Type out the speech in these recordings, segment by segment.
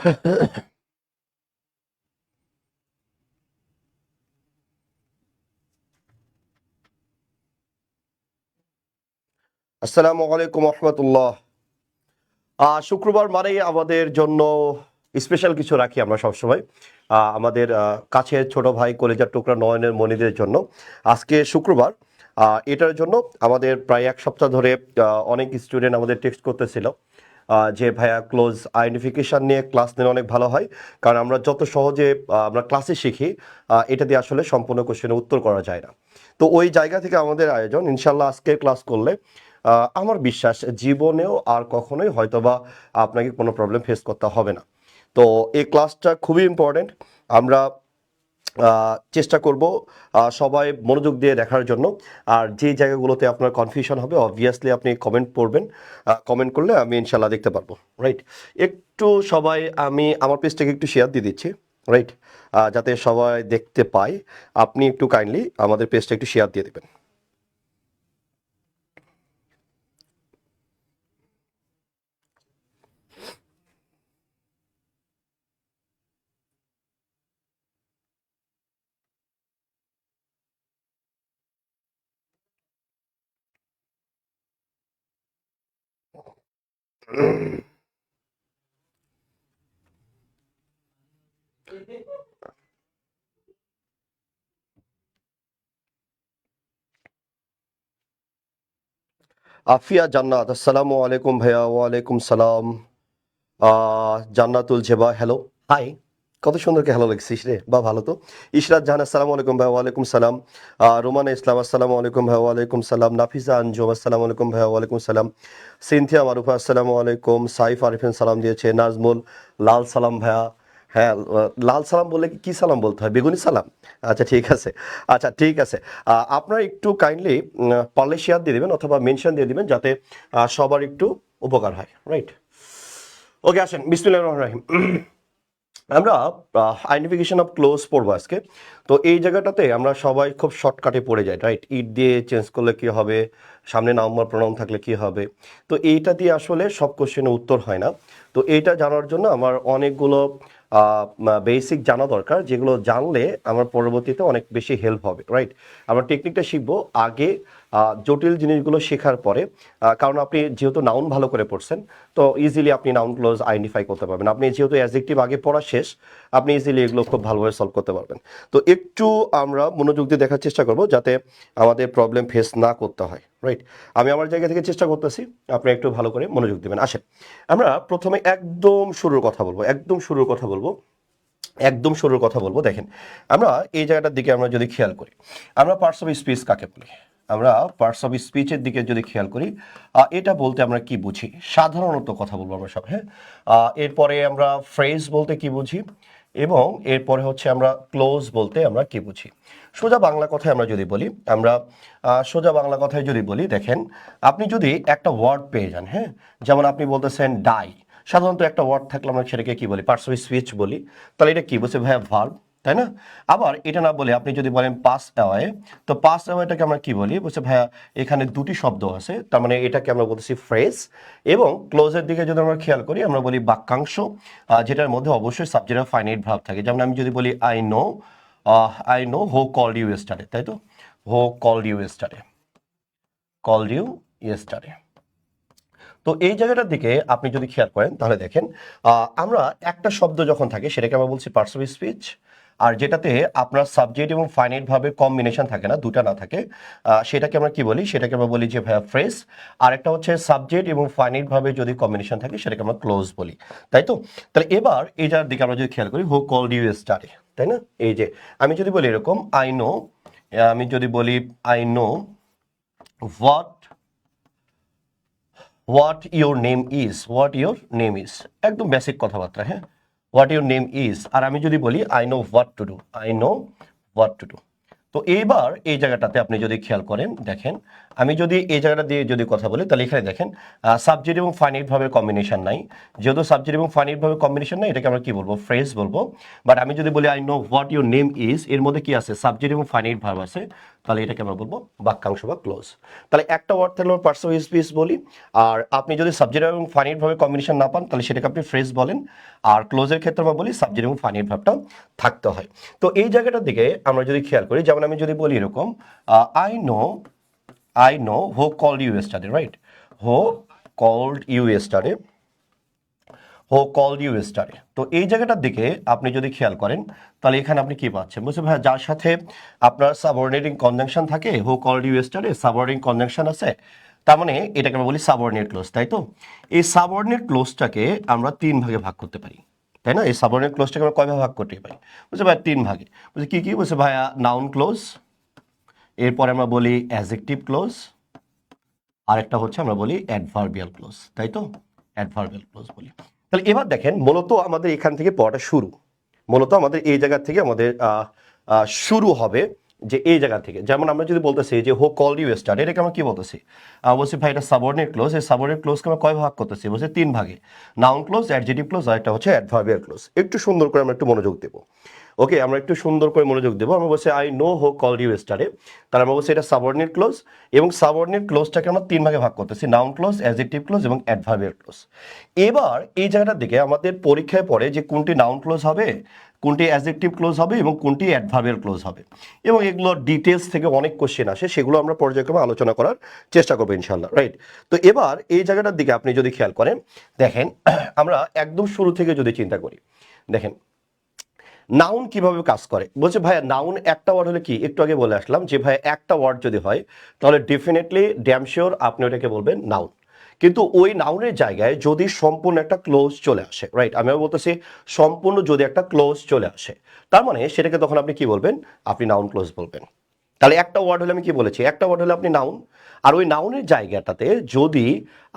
আসসালামু আলাইকুম রহমতুল্লাহ। শুক্রবার মানেই আমাদের জন্য স্পেশাল কিছু রাখি আমরা সবসময় আমাদের কাছের ছোট ভাই কলেজার টুকরা নয়নের মনিদের জন্য। আজকে শুক্রবার, এটার জন্য আমাদের প্রায় এক সপ্তাহ ধরে অনেক স্টুডেন্ট আমাদের টেক্সট করতেছিল যে ভাইয়া ক্লোজ আইডেন্টিফিকেশন নিয়ে ক্লাস নিলে অনেক ভালো হয়, কারণ আমরা যত সহজে আমরা ক্লাসে শিখি এটা দিয়ে আসলে সম্পূর্ণ কোশ্চেনের উত্তর করা যায় না। তো ওই জায়গা থেকে আমাদের আয়োজন, ইনশাল্লাহ আজকের ক্লাস করলে আমার বিশ্বাস জীবনেও আর কখনোই হয়তোবা আপনাকে কোনো প্রবলেম ফেস করতে হবে না। তো এই ক্লাসটা খুবই ইম্পর্টেন্ট। আমরা চেষ্টা করব সবাই মনোযোগ দিয়ে দেখার জন্য। আর যে জায়গাগুলোতে আপনার কনফিউশন হবে অবভিয়াসলি আপনি কমেন্ট করবেন, কমেন্ট করলে আমি ইনশাল্লাহ দেখতে পারবো। রাইট, একটু সবাই আমি আমার পেজটাকে একটু শেয়ার দিয়ে দিচ্ছি। রাইট, যাতে সবাই দেখতে পায়, আপনি একটু কাইন্ডলি আমাদের পেজটা একটু শেয়ার দিয়ে দেবেন। আফিয়া জান্নাত, আসসালামু আলাইকুম ভাইয়া। ওয়ালাইকুম সালাম। জান্নাতুল জেবা, হ্যালো, হাই। কত সুন্দরকে হ্যালো লিখছিস রে, বা ভালো তো। ইশরাত জাহান, আসসালামু আলাইকুম ভাই। ওয়ালাইকুম সালাম। রোমানা ইসলাম, আসসালামু আলাইকুম ভাই। ওয়ালাইকুম সালাম। নাফিসা আঞ্জুম, আসসালামু আলাইকুম ভাই। ওয়ালাইকুম সালাম। সিনথিয়া মারুফা, আসসালামু আলাইকুম। সাইফ আরিফিন সালাম দিয়েছে। নাজমুল, লাল সালাম ভাইয়া। হ্যাঁ, লাল সালাম বললে কি সালাম বলতে হয়? বেগুনি সালাম? আচ্ছা ঠিক আছে। আচ্ছা ঠিক আছে। আপনারা একটু কাইন্ডলি পারলে শেয়ার দিয়ে দেবেন অথবা মেনশন দিয়ে দিবেন, যাতে সবার একটু উপকার হয়। রাইট, ওকে, আসেন বিসমিল্লাহির রহমানির রহিম। আমরা আইডেন্টিফিকেশন অফ ক্লোজ পড়বো আজকে। তো এই জায়গাটাতে আমরা সবাই খুব শর্টকাটে পড়ে যাই। রাইট, ইট দিয়ে চেঞ্জ করলে কি হবে, সামনে নাম্বার প্রোনাউন থাকলে কি হবে। তো এইটা দিয়ে আসলে সব কোশ্চেনের উত্তর হয় না। তো এইটা জানার জন্য আমার অনেকগুলো বেসিক জানা দরকার, যেগুলো জানলে আমার পরবর্তীতে অনেক বেশি হেল্প হবে। রাইট, আমরা টেকনিকটা শিখবো আগে, জটিল জিনিসগুলো শেখার পরে। কারণ আপনি যেহেতু নাউন ভালো করে পড়ছেন, তো ইজিলি আপনি নাউন ক্লোজ আইডেন্টিফাই করতে পারবেন। আপনি যেহেতু অ্যাডজেক্টিভ আগে পড়া শেষ, আপনি ইজিলি এগুলো খুব ভালোভাবে সলভ করতে পারবেন। তো একটু আমরা মনোযোগ দিয়ে দেখার চেষ্টা করব, যাতে আমাদের প্রবলেম ফেস না করতে হয়। রাইট, আমি আমার জায়গা থেকে চেষ্টা করতেছি, আপনি একটু ভালো করে মনোযোগ দেবেন। আসেন, আমরা প্রথমে একদম শুরুর কথা বলবো, একদম শুরুর কথা বলবো, একদম শুরুর কথা বলবো। দেখেন, আমরা এই জায়গাটার দিকে আমরা যদি খেয়াল করি, আমরা পার্টস অফ স্পিচ কাকে বলি? আমরা পার্টস অফ স্পিচের দিকে যদি খেয়াল করি, এটা বলতে আমরা কি বুঝি? সাধারণত কথা বলবো আমরা সব, হ্যাঁ। এরপরে আমরা ফ্রেজ বলতে কি বুঝি, এবং এরপরে হচ্ছে আমরা ক্লোজ বলতে আমরা কি বুঝি। সোজা বাংলা কথায় আমরা যদি বলি, আমরা সোজা বাংলা কথায় যদি বলি, দেখেন, আপনি যদি একটা ওয়ার্ড পেয়ে যান, হ্যাঁ, যেমন আপনি বলতেছেন ডাই। সাধারণত একটা ওয়ার্ড থাকলে আমরা সেটাকে কি বলি? পার্টস অফ স্পিচ বলি। তাহলে এটা কি বলছে ভাইয়া? ভার্ব, তাই না? আবার এটা না বলে আপনি যদি বলেন পাস অ্যাওয়ে, তো পাস অ্যাওয়েটাকে আমরা কি বলি? বলছে ভাইয়া এখানে দুটি শব্দ আছে, তার মানে এটাকে আমরা বলতেছি ফ্রেজ। এবং ক্লোজের দিকে যদি আমরা খেয়াল করি, আমরা বলি বাক্যাংশ, যেটার মধ্যে অবশ্যই সাবজেক্ট অফ ফাইনাইট ভার্ব থাকে। যেমন আমি যদি বলি I know who called you yesterday, তাই তো? Who called you yesterday, called you yesterday. তো এই জায়গাটার দিকে আপনি যদি খেয়াল করেন, তাহলে দেখেন, আমরা একটা শব্দ যখন থাকে সেটাকে আমরা বলছি পার্টস অফ স্পিচ। আর যেটাতে আপনার সাবজেক্ট এবং ফাইনাইট ভাবে কম্বিনেশন থাকে না, দুটা না থাকে, সেটাকে আমরা কি বলি? সেটাকে আমরা বলি যে ভাইয়া ফ্রেজ। আর একটা হচ্ছে সাবজেক্ট এবং ফাইনাইট ভাবে যদি কম্বিনেশন থাকে, সেটাকে আমরা ক্লোজ বলি, তাই তো? তাহলে এবার এই জায়গার দিকে আমরা যদি খেয়াল করি, হু কল্ড ইউ স্টাডি, তাই না? এই যে আমি যদি বলি এরকম আই নো, আমি যদি বলি I know what what your name is, what your name is, একদম বেসিক কথাবার্তা, হ্যাঁ। What your name is. আর আমি যদি বলি I know what to do, I know what to do. তো এইবার এই জায়গাটাতে আপনি যদি খেয়াল করেন দেখেন, আমি যদি এই জায়গাটা দিয়ে যদি কথা বলি তাহলে এখানে দেখেন সাবজেক্ট এবং ফাইনাইট ভাবে কম্বিনেশন নাই। যেহেতু সাবজেক্ট এবং ফাইনাইট ভাবে কম্বিনেশন নাই, এটাকে আমরা কি বলবো, ফ্রেজ বলবো। বাট আমি যদি বলি I know what your name is, এর মধ্যে কি আছে, সাবজেক্ট এবং ফাইনাইট ভার্ব আছে, তাহলে এটাকে আমরা বলবো বাক্যাংশ বা ক্লোজ। তাহলে একটা ওয়ার্ড থাকলে আমরা পার্সন স্পিচ বলি, আর আপনি যদি সাবজেক্ট এবং ফাইনাইট ভাবে কম্বিনেশন না পান তাহলে সেটাকে আপনি ফ্রেজ বলেন। আর ক্লোজের ক্ষেত্রে আমরা বলি সাবজেক্ট এবং ফাইনাইট ভার্বটা থাকতে হয়। তো এই জায়গাটার দিকে আমরা যদি খেয়াল করি, যেমন আমি যদি বলি এরকম I know who called you yesterday, right? Who called you yesterday? Who called you yesterday? তো এই জায়গাটার দিকে আপনি যদি খেয়াল করেন তাহলে এখানে আপনি কি পাচ্ছেন, বুঝতে ভাই, যার সাথে আপনার সাবঅর্ডিনেটিং কনজাংশন থাকে, who called you yesterday, subordinating conjunction আছে, তার মানে এটাকে আমরা বলি সাবঅর্ডিনেট ক্লোজ, তাই তো? এই সাবঅর্ডিনেট ক্লোজটাকে আমরা 3 ভাগে ভাগ করতে পারি, তাই না? এই সাবঅর্ডিনেট ক্লোজটাকে আমরা কয় ভাগে ভাগ করতে পারি, বুঝতে ভাই? 3 ভাগে। বুঝে কি কি, বুঝতে ভাইয়া, নাউন ক্লোজ, এরপরে আমরা বলি অ্যাডজেক্টিভ ক্লোজ, আরেকটা হচ্ছে আমরা বলি অ্যাডভার্বিয়াল ক্লোজ, তাই তো? অ্যাডভার্বিয়াল ক্লোজ বলি। তাহলে এবার দেখেন, মূলত আমাদের এখান থেকে পড়াটা শুরু, মূলত আমাদের এই জায়গা থেকে আমাদের শুরু হবে, যে এই জায়গা থেকে। যেমন আমরা যদি বলতেছি যে হু কল্ড ইউ yesterday, এটাকে আমরা কি বলতেছি, বলছি ভাই এটা সাবঅর্ডিনেট ক্লোজ। এই সাবঅর্ডিনেট ক্লোজকে আমরা কয় ভাগ করতেছি, বলছি 3 ভাগে, নাউন ক্লোজ, অ্যাডজেক্টিভ ক্লোজ, আর একটা হচ্ছে অ্যাডভার্বিয়াল ক্লোজ। একটু সুন্দর করে আমরা একটু মনোযোগ দেবো। ওকে, আমরা একটু সুন্দর করে মনোযোগ দেবো। আমরা বলছি I know who called you yesterday, তাহলে আমরা বলছি এটা সাবঅর্ডিনেট ক্লোজ, এবং সাবঅর্ডিনেট ক্লোজটাকে আমরা 3 ভাগে ভাগ করতেছি, নাউন ক্লোজ, অ্যাডজেক্টিভ ক্লোজ এবং অ্যাডভার্বিয়াল ক্লোজ। এবার এই জায়গাটার দিকে আমাদের পরীক্ষায় পড়ে যে কোনটি নাউন ক্লোজ হবে, কোনটি অ্যাডজেক্টিভ ক্লোজ হবে এবং কোনটি অ্যাডভার্বিয়াল ক্লোজ হবে, এবং এগুলোর ডিটেলস থেকে অনেক কোশ্চেন আসে, সেগুলো আমরা পর্যায়ক্রমে আলোচনা করার চেষ্টা করবো ইনশাল্লাহ, রাইট? তো এবার এই জায়গাটার দিকে আপনি যদি খেয়াল করেন দেখেন, আমরা একদম শুরু থেকে যদি চিন্তা করি, দেখেন নাউন কিভাবে কাজ করে। বলছে ভাইয়া নাউন একটা ওয়ার্ড হলে কি, একটু আগে বলে আসলাম যে ভাইয়া একটা ওয়ার্ড যদি হয় তাহলে ডেফিনেটলি ড্যাম শিওর আপনি ওটাকে বলবেন নাউন। কিন্তু ওই নাউনের জায়গায় যদি সম্পূর্ণ একটা ক্লোজ চলে আসে, রাইট, আমি বলতেছি সম্পূর্ণ যদি একটা ক্লোজ চলে আসে, তার মানে সেটাকে তখন আপনি কি বলবেন, আপনি নাউন ক্লোজ বলবেন। তাহলে একটা ওয়ার্ড হলে আমি কি বলেছি, একটা ওয়ার্ড হলে আপনি নাউন, আর ওই নাউনের জায়গাটাতে যদি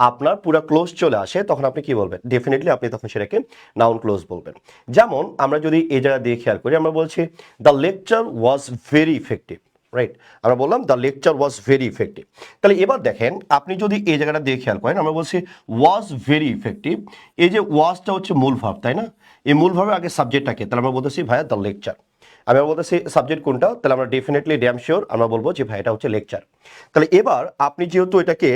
আপনার পুরো ক্লোজ চলে আসে তখন আপনি কি বলবেন, ডেফিনেটলি আপনি তখন সেটাকে নাউন ক্লোজ বলবেন। যেমন আমরা যদি এই জায়গা দিয়ে খেয়াল করি, আমরা বলছি the lecture was very effective, right? আমরা বললাম the lecture was very effective. তাহলে এবার দেখেন আপনি যদি এই জায়গাটা দিয়ে খেয়াল করেন, আমরা বলছি ওয়াজ ভেরি ইফেক্টিভ, এই যে ওয়াজটা হচ্ছে মূল ভার্ব, তাই না? এই মূল ভার্বের আগে সাবজেক্টটাকে, তাহলে আমরা বলতেছি ভাইয়া দ্য লেকচার। আমি বলতেছি সাবজেক্ট কোনটা, তাহলে আমরা ডেফিনেটলি ড্যাম শিওর আমরা বলবো যে ভাই এটা হচ্ছে লেকচার। তাহলে এবার আপনি যেহেতু এটাকে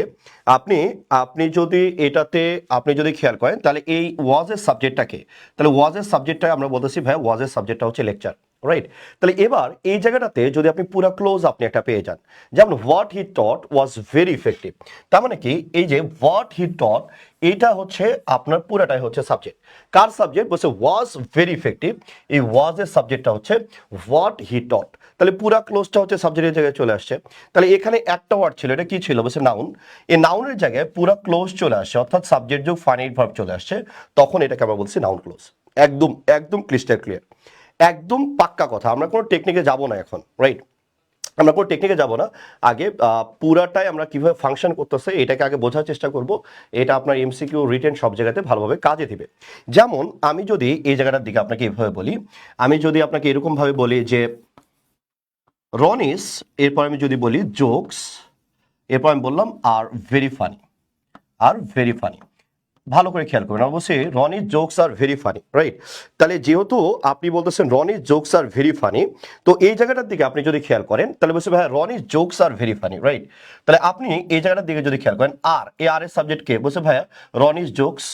আপনি আপনি যদি এটাতে আপনি যদি খেয়াল করেন তাহলে এই ওয়াজের সাবজেক্টটাকে, তাহলে ওয়াজের সাবজেক্টটা আমরা বলতেছি ভাই ওয়াজের সাবজেক্টটা হচ্ছে লেকচার, রাইট? তাহলে এবার এই জায়গাটাতে যদি আপনি পুরো ক্লোজ আপনি একটা পেয়ে যান, যেমন what he taught was very effective, তার মানে কি এই যে হোয়াট হি টট এটা হচ্ছে আপনার পুরাটাই হচ্ছে সাবজেক্ট। কার সাবজেক্ট, বলছে ওয়াজ ভেরি ইফেক্টিভ, এই ওয়াজের সাবজেক্টটা হচ্ছে হোয়াট হি টট, তাহলে পুরা ক্লোজটা হচ্ছে সাবজেক্টের জায়গায় চলে আসছে। তাহলে এখানে একটা ওয়ার্ড ছিল, এটা কি ছিল, বলছে নাউন, এই নাউনের জায়গায় পুরা ক্লোজ চলে আসছে, অর্থাৎ সাবজেক্ট যোগ ফাইনাইট ভার্ব চলে আসছে, তখন এটাকে আমরা বলছি নাউন ক্লোজ। একদম একদম ক্লিস্টার ক্লিয়ার, একদম পাক্কা কথা। আমরা কোনো টেকনিকে যাব না এখন, রাইট? আমরা কোনো টেকনিকে যাব না, আগে পুরাটাই আমরা কিভাবে ফাংশন করতেছে এটাকে আগে বোঝার চেষ্টা করব। এটা আপনার এমসিকিউ রিটেন সব জায়গাতে ভালোভাবে কাজে দিবে। যেমন আমি যদি এই জায়গাটার দিকে আপনাকে এভাবে বলি, আমি যদি আপনাকে এরকমভাবে বলি যে রনিস, এরপর আমি যদি বলি জোকস, এরপর আমি বললাম are very funny, are very funny. ভালো করে খেয়াল করবেন, অবশ্যই রনির jokes are very funny, right? তাহলে যেহেতু আপনি বলতেছেন রনির জোকস আর ভেরি ফানি, তো এই জায়গাটার দিকে আপনি যদি খেয়াল করেন তাহলে বলছে ভাই রনির jokes are very funny, right? তাহলে আপনি এই জায়গাটার দিকে যদি খেয়াল করেন, আর এই আর এর সাবজেক্ট কে, বলছে ভাইয়া রনির জোকস,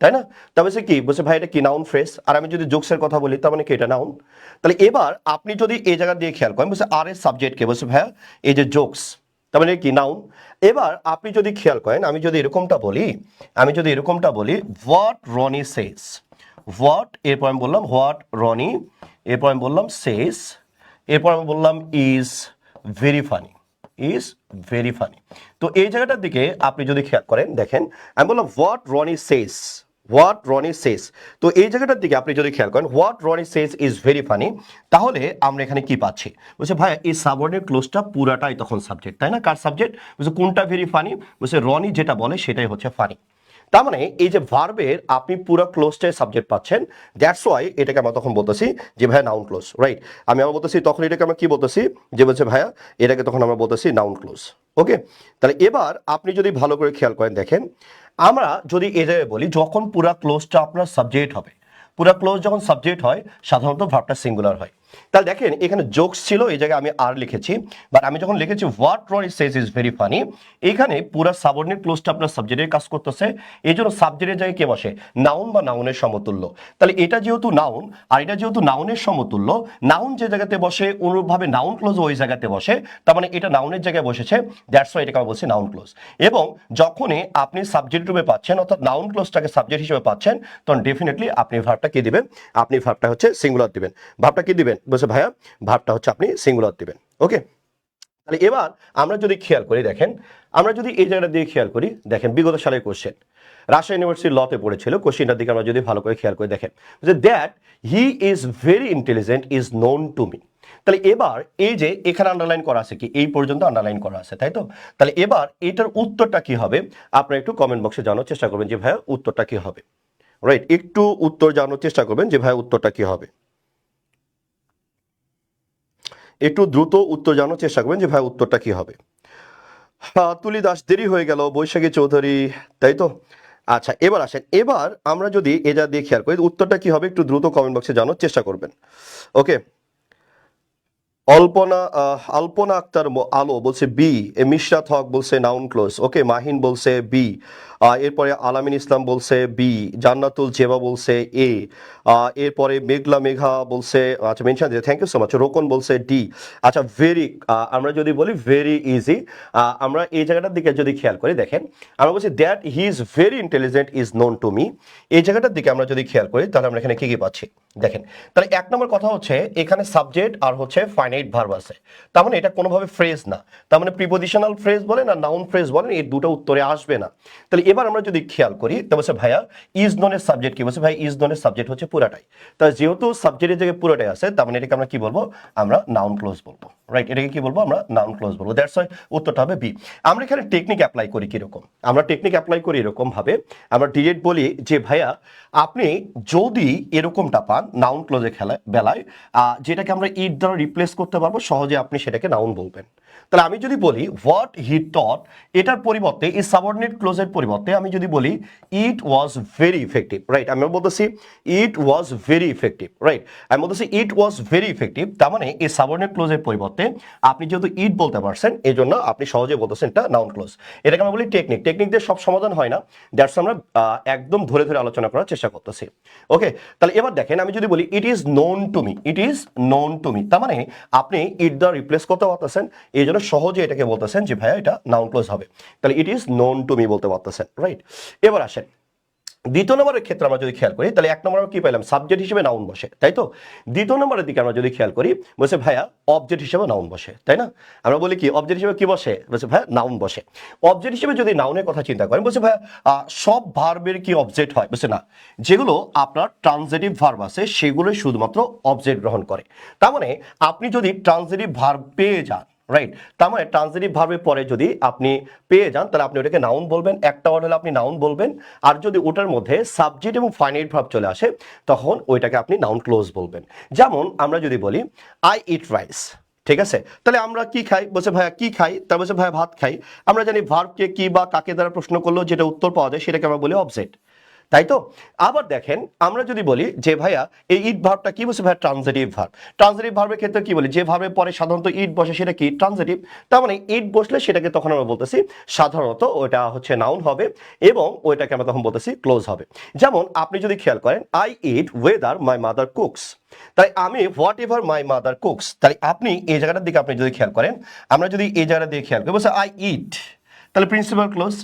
তাই না? তবে সে কি বলছে ভাই এটা কি নাউন ফ্রেজ, আর আমি যদি জোকসের কথা বলি তার মানে কি এটা নাউন। তাহলে এবার আপনি যদি এই জায়গা দিয়ে খেয়াল করেন, বলছে আর এর সাবজেক্ট কে, বলছে ভাইয়া এই যে জোকস, তার মানে কি নাউন। এবার আপনি যদি খেয়াল করেন, আমি যদি এরকমটা বলি হোয়াট রনি সেজ, হোয়াট, এরপর আমি বললাম হোয়াট রনি, এরপর আমি বললাম সেজ, এরপর আমি বললাম is very funny, is very funny. তো এই জায়গাটার দিকে আপনি যদি খেয়াল করেন দেখেন, আমি বললাম what Roni says, what Roni says. তো এই জায়গাটার দিকে আপনি যদি খেয়াল করেন what Roni says is very funny, তাহলে আমরা এখানে কি পাচ্ছি, বলছে ভাই এই সাবঅর্ডিনেট ক্লোজটা পুরাটাই তখন সাবজেক্ট, তাই না? কার সাবজেক্ট, বলছে কোনটা ভেরি ফানি, বলছে রনি যেটা বলে সেটাই হচ্ছে ফানি। তার মানে এই যে ভার্বের আপনি পুরো ক্লোজটাই সাবজেক্ট পাচ্ছেন, দ্যাটস ওয়াই এটাকে আমরা তখন বলতেছি যে ভাইয়া নাউন ক্লোজ, রাইট। আমি আবার বলতেছি তখন এটাকে আমরা কি বলতেছি, যে বলছে ভাইয়া এটাকে তখন আমরা বলতেছি নাউন ক্লোজ। ওকে, তাহলে এবার আপনি যদি ভালো করে খেয়াল করেন, দেখেন আমরা যদি এই জায়গায় বলি যখন পুরা ক্লোজটা আপনার সাবজেক্ট হবে, পুরা ক্লোজ যখন সাবজেক্ট হয় সাধারণত ভার্বটা সিঙ্গুলার হয়। তাহলে দেখেন এখানে জোকস ছিল, এই জায়গায় আমি আর লিখেছি, বাট আমি যখন লিখেছি what Roni says is very funny, এখানে পুরো সাবঅর্ডিনেট ক্লোজটা আপনার সাবজেক্টের কাজ করতেছে, এই জন্য সাবজেক্টের জায়গায় কে বসে, নাউন বা নাউনের সমতুল্য। তাহলে এটা যেহেতু নাউন আর এটা যেহেতু নাউনের সমতুল্য, নাউন যে জায়গাতে বসে অনুরূপভাবে নাউন ক্লোজ ওই জায়গাতে বসে, তার মানে এটা নাউনের জায়গায় বসেছে, দ্যাটস ওয়াই এটাকে আমরা বলছি নাউন ক্লোজ। এবং যখনই আপনি সাবজেক্ট রূপে পাচ্ছেন অর্থাৎ নাউন ক্লোজটাকে সাবজেক্ট হিসেবে পাচ্ছেন, তখন ডেফিনেটলি আপনি ভার্বটা কি দিবেন, আপনি ভার্বটা হচ্ছে সিঙ্গুলার দিবেন। ভার্বটা কি দিবেন বলছে ভাইয়া, ভার্বটা হচ্ছে আপনি সিঙ্গুলার দিবেন। ওকে, তাহলে এবার আমরা যদি খেয়াল করি, দেখেন আমরা যদি এই জায়গাটা দিয়ে খেয়াল করি, দেখেন বিগত সালের কোশ্চেন রাজশাহী ইউনিভার্সিটি লতে পড়েছিল, কোশ্চেনটার দিকে আমরা যদি ভালো করে খেয়াল করে দেখেন যে that he is very intelligent is known to me. তাহলে এবার এই যে এখানে আন্ডারলাইন করা আছে, কি এই পর্যন্ত আন্ডারলাইন করা আছে, তাই তো। তাহলে এবার এটার উত্তরটা কি হবে, আপনারা একটু কমেন্ট বক্সে জানার চেষ্টা করবেন যে ভাইয়া উত্তরটা কি হবে, রাইট। একটু উত্তর জানার চেষ্টা করবেন যে ভাইয়া উত্তরটা কি হবে, একটু দ্রুত উত্তর জানার চেষ্টা করবেন যে ভাই উত্তরটা কি হবে। তুলি দাস দেরি হয়ে গেল, বৈশাখী চৌধুরী, তাই তো। আচ্ছা এবার আসেন, এবার আমরা যদি এটা দিয়ে খেয়াল করি উত্তরটা কি হবে একটু দ্রুত কমেন্ট বক্সে জানার চেষ্টা করবেন। ওকে, আলপনা আক্তার আলো বলছে বি, মিশরাত হক বলছে নাউন ক্লোজ। ওকে, মাহিন বলছে বি, এরপরে আলামিন ইসলাম বলছে বি, জান্নাতুল জেবা বলছে এ, এরপরে মেঘলা মেঘা বলছে, আচ্ছা মেনশন দিয়ে থ্যাংক ইউ সো মাচ, রোকন বলছে ডি। আচ্ছা ভেরি, আমরা যদি বলি ভেরি ইজি, আমরা এই জায়গাটার দিকে যদি খেয়াল করি, দেখেন আমরা বলছি that he is very intelligent is known to me, এই জায়গাটার দিকে আমরা যদি খেয়াল করি তাহলে আমরা এখানে কি কি পাচ্ছি, দেখেন। তাহলে এক নম্বর কথা হচ্ছে এখানে সাবজেক্ট আর হচ্ছে ফাইনাইট ভার্ব আছে, তার মানে এটা কোনোভাবে ফ্রেজ না, তার মানে প্রিপোজিশনাল ফ্রেজ বলেন আর নাউন ফ্রেজ বলেন এই দুটো উত্তরে আসবে না। তাহলে এবার আমরা যদি খেয়াল করি তো বলছে ভাইয়া ইজ ননের সাবজেক্ট কি, বলছে ভাই ইজ ননের সাবজেক্ট হচ্ছে পুরাটাই, তাহলে যেহেতু সাবজেক্টের জায়গায় পুরাটাই আছে তার মানে এটাকে আমরা কি বলবো, আমরা নাউন ক্লোজ বলবো, রাইট। এটাকে কি বলবো, আমরা নাউন ক্লোজ বলবো, দ্যাটস ওয়াই উত্তরটা হবে বি। আমরা এখানে টেকনিক অ্যাপ্লাই করি কিরকম, আমরা টেকনিক অ্যাপ্লাই করি এরকম ভাবে, আমরা ডিরেক্ট বলি যে ভাইয়া আপনি যদি এরকমটা পান নাউন ক্লোজে বেলায় যেটাকে আমরা ইট দ্বারা রিপ্লেস করতে পারবো সহজে, আপনি সেটাকে নাউন বলবেন। তাহলে আমি যদি বলি হোয়াট হি টট, এটার পরিবর্তে এই সাবঅর্ডিনেট ক্লোজের পরিবর্তে আমি যদি বলি ইট ওয়াজ ভেরি ইফেক্টিভ, রাইট। আমি বলতেছি ইট ওয়াজ ভেরি ইফেক্টিভ, রাইট। আমি বলতেছি ইট ওয়াজ ভেরি ইফেক্টিভ, তার মানে এই সাবঅর্ডিনেট ক্লোজের পরিবর্তে আপনি যেহেতু ইট বলতে পারছেন এই জন্য আপনি সহজে বলতেছেন এটা নাউন ক্লোজ। এটাকে আমরা বলি টেকনিক, টেকনিক দিয়ে সব সমাধান হয় না, দ্যাটস আমরা একদম ধরে ধরে আলোচনা করার চেষ্টা করতেছি। ওকে, তাহলে এবার দেখেন আমি যদি বলি it is known to me, it is known to me, তার মানে আপনি ইট দ্বারা রিপ্লেস করতে পারতেছেন, এই জন্য সহজে এটাকে বলতেছেন যে ভাইয়া এটা নাউন ক্লোজ হবে, তাহলে it is known to me বলতে পারতেছেন, রাইট। এবার আসেন দ্বিতীয় নম্বরের ক্ষেত্রে আমরা যদি খেয়াল করি তাহলে এক নম্বর কি পেলাম, সাবজেক্ট হিসেবে নাউন বসে, তাই তো। দ্বিতীয় নম্বরের দিকে আমরা যদি খেয়াল করি বলছে ভাইয়া অবজেক্ট হিসেবে নাউন বসে, তাই না। আমরা বলি কি অবজেক্ট হিসেবে কি বসে, বলছে ভাইয়া নাউন বসে। অবজেক্ট হিসেবে যদি নাউনের কথা চিন্তা করেন বলছে ভাইয়া সব ভার্বের কি অবজেক্ট হয়, বলছে না, যেগুলো আপনার ট্রানজিটিভ ভার্ব আছে সেগুলোই শুধুমাত্র অবজেক্ট গ্রহণ করে। তার মানে আপনি যদি ট্রানজিটিভ ভার্ব পেয়ে যান, রাইট, তার মানে ট্রানজিটিভ ভার্বের পরে যদি আপনি পেয়ে যান তাহলে আপনি ওটাকে নাউন বলবেন, একটা ওয়ার্ড হলে আপনি নাউন বলবেন, আর যদি ওটার মধ্যে সাবজেক্ট এবং ফাইনাইট ভার্ব চলে আসে তখন ওইটাকে আপনি নাউন ক্লোজ বলবেন। যেমন আমরা যদি বলি আই ইট রাইস, ঠিক আছে, তাহলে আমরা কি খাই, বলছে ভাইয়া কি খাই, তার বলছে ভাইয়া ভাত খাই। আমরা জানি ভার্বকে কি বা কাকে দ্বারা প্রশ্ন করলেও যেটা উত্তর পাওয়া যায় সেটাকে আমরা বলি অবজেক্ট, তাই তো। আবার দেখেন আমরা যদি বলি যে ভাইয়া এই ইট ভার্বটা কি, বলছে ভাইয়া ট্রানজিটিভ ভার্ব, ট্রানজিটিভ ভার্বের ক্ষেত্রে কি বলি, যে ভার্বের পরে সাধারণত ইট বসে সেটা কি ট্রানজিটিভ, তার মানে ইট বসলে সেটাকে তখন আমরা বলতেছি সাধারণত ওটা হচ্ছে নাউন হবে এবং ওইটাকে আমরা তখন বলতেছি ক্লোজ হবে। যেমন আপনি যদি খেয়াল করেন I eat weather my mother cooks, তাই আমি what ever my mother cooks, তাই আপনি এই জায়গাটার দিকে আপনি যদি খেয়াল করেন, আমরা যদি এই জায়গাটা দিয়ে খেয়াল করি বলছে আই ইট, তাহলে principal clause,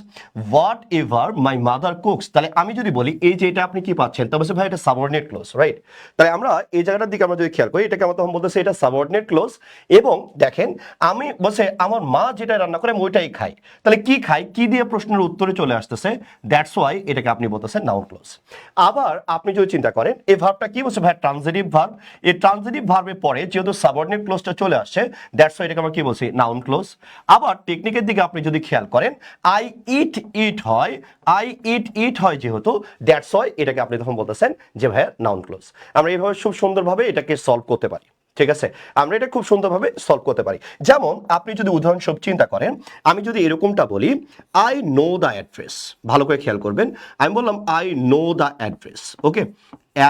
what ever my mother cooks, তাহলে আমি যদি বলি এই যে এটা আপনি কি পাচ্ছেন, তবে ভাই এটা সাবঅর্ডিনেট ক্লোজ, রাইট। তাহলে আমরা এই জায়গাটার দিকে আমরা যদি খেয়াল করি এটাকে আমরা তখন বলতেছি এটা সাবঅর্ডিনেট ক্লোজ। এবং দেখেন আমি বলছে আমার মা যেটা রান্না করে আমি ওইটাই খাই, তাহলে কি খাই কি দিয়ে প্রশ্নের উত্তরে চলে আসতেছে, দ্যাটস ওয়াই এটাকে আপনি বলতেছেন নাউন ক্লোজ। আবার আপনি যদি চিন্তা করেন এই ভার্বটা কি বলছে ভাই ট্রানজিটিভ ভার্ব, এই ট্রানজিটিভ ভার্বের পরে যেহেতু সাবঅর্ডিনেট ক্লোজটা চলে আসছে দ্যাটস ওয়াই এটাকে আমরা কি বলছি নাউন ক্লোজ। আবার টেকনিকের দিকে আপনি যদি খেয়াল করেন করেন আই ইট ইট হয়, আই ইট ইট হয় যেহেতু দ্যাটস ওয়াই এটাকে আপনি তখন বলতেছেন যে ভাইয়া নাউন ক্লোজ। আমরা এইভাবে খুব সুন্দরভাবে এটাকে সলভ করতে পারি, ঠিক আছে? আমরা এটা খুব সুন্দরভাবে সলভ করতে পারি। যেমন আপনি যদি উদাহরণস্বরূপ চিন্তা করেন, আমি যদি এরকমটা বলি আই নো দ্য অ্যাড্রেস, ভালো করে খেয়াল করবেন, আমি বললাম I know the address, okay,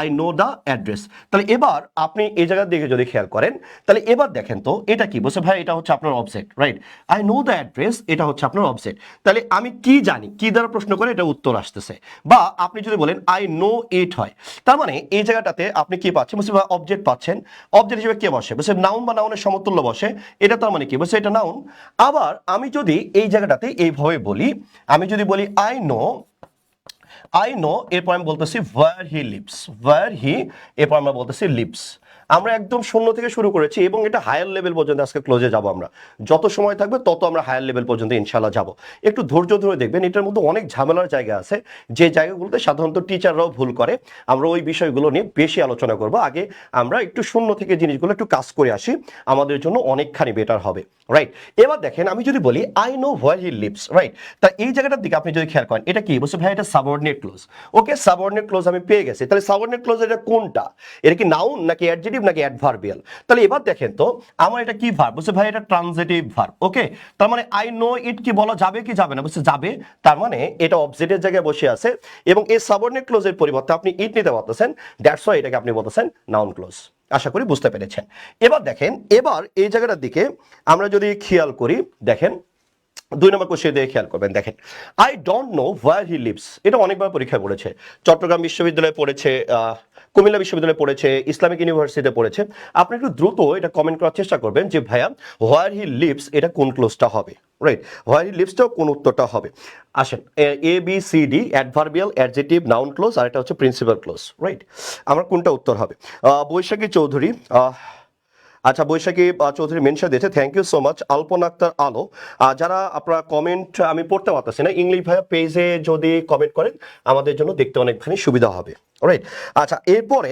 I know the address. তাহলে এবার আপনি এই জায়গার দিকে যদি খেয়াল করেন, তাহলে এবার দেখেন তো এটা কি বলছে ভাই, এটা হচ্ছে আপনার object, right? I know the address, এটা হচ্ছে আপনার অবজেক্ট। তাহলে আমি কি জানি, কি দ্বারা প্রশ্ন করে এটা উত্তর আসতেছে। বা আপনি যদি বলেন আই নো ইট হয়, তার মানে এই জায়গাটাতে আপনি কি পাচ্ছেন, বলছে অবজেক্ট পাচ্ছেন, অবজেক্ট হিসেবে কে বসে, বলছে নাউন বা নাউনের সমতুল্য বসে, এটা তার মানে কি বলছে এটা নাউন। আবার আমি যদি এই জায়গাটাতে এইভাবে বলি, আমি যদি বলি আই নো, এরপর আমি বলতেছি ওয়্যার হি লিভস, ওয়্যার হি, এরপর আমরা বলতেছি লিভস। আমরা একদম শূন্য থেকে শুরু করেছি এবং এটা হায়ার লেভেল পর্যন্ত আজকে ক্লোজে যাব আমরা। যত সময় থাকবে তত আমরা হায়ার লেভেল পর্যন্ত ইনশাআল্লাহ যাব। একটু ধৈর্য ধরে দেখবেন, এটার মধ্যে অনেক ঝামেলার জায়গা আছে, যে জায়গাগুলোতে সাধারণত টিচাররাও ভুল করে। আমরা ওই বিষয়গুলো নিয়ে বেশি আলোচনা করব। আগে আমরা একটু শূন্য থেকে জিনিসগুলো একটু কাজ করে আসি, আমাদের জন্য অনেকখানি বেটার হবে, রাইট? এবার দেখেন আমি যদি বলি I know where he leaves, right? তা এই জায়গাটার দিকে আপনি যদি খেয়াল করেন, এটা কি বলছে ভাই, এটা সাবঅর্ডিনেট ক্লোজ। ওকে, সাবঅর্ডিনেট ক্লোজ আমি পেয়ে গেছি। তাহলে সাবঅর্ডিনেট ক্লোজ এটা কোনটা, এটা কি নাউন নাকি অ্যাডজেক্টিভ নাকি অ্যাডভার্বিয়াল? তাহলে এবার দেখেন তো আমার এটা কি ভার্ব, বলছে ভাই এটা ট্রানজিটিভ ভার্ব। ওকে, তার মানে আই নো ইট কি বলা যাবে কি যাবে না, বলছে যাবে। তার মানে এটা অবজেক্টের জায়গায় বসে আছে এবং এই সাবঅর্ডিনেট ক্লোজের পরিবর্তে আপনি ইট নিতে পারতেছেন, দ্যাটস ওয়াই এটাকে আপনি বলতেছেন নাউন ক্লোজ। আশা করি বুঝতে পেরেছেন। এবার দেখেন, এবার এই জায়গাটার দিকে আমরা যদি খেয়াল করি, দেখেন 2 নম্বর কোশ্চেন দিয়ে খেয়াল করবেন, দেখেন I don't no where he leaves, এটা অনেকবার পরীক্ষায় পড়েছে, চট্টগ্রাম বিশ্ববিদ্যালয়ে পড়েছে, কুমিল্লা বিশ্ববিদ্যালয়ে পড়েছে, ইসলামিক ইউনিভার্সিটিতে পড়েছে। আপনি একটু দ্রুত এটা কমেন্ট করার চেষ্টা করবেন যে ভাইয়া হোয়ার হি লিভস এটা কোন ক্লোজটা হবে, রাইট? হোয়ার হি লিভসটাও কোন উত্তরটা হবে। আসেন, A B C D, adverbial, adjective, noun clause, আর এটা হচ্ছে প্রিন্সিপাল ক্লোজ, রাইট? আমার কোনটা উত্তর হবে? বৈশাখী চৌধুরী, আচ্ছা বৈশাখী চৌধুরী মেনশন দিয়েছে, থ্যাংক ইউ সো মাচ। আলপনা আক্তার আলো, যারা আপনারা কমেন্ট আমি পড়তে পারতেছি না, ইংলিশ ভাইয়া পেজে যদি কমেন্ট করেন আমাদের জন্য দেখতে অনেকখানি সুবিধা হবে, রাইট? আচ্ছা, এরপরে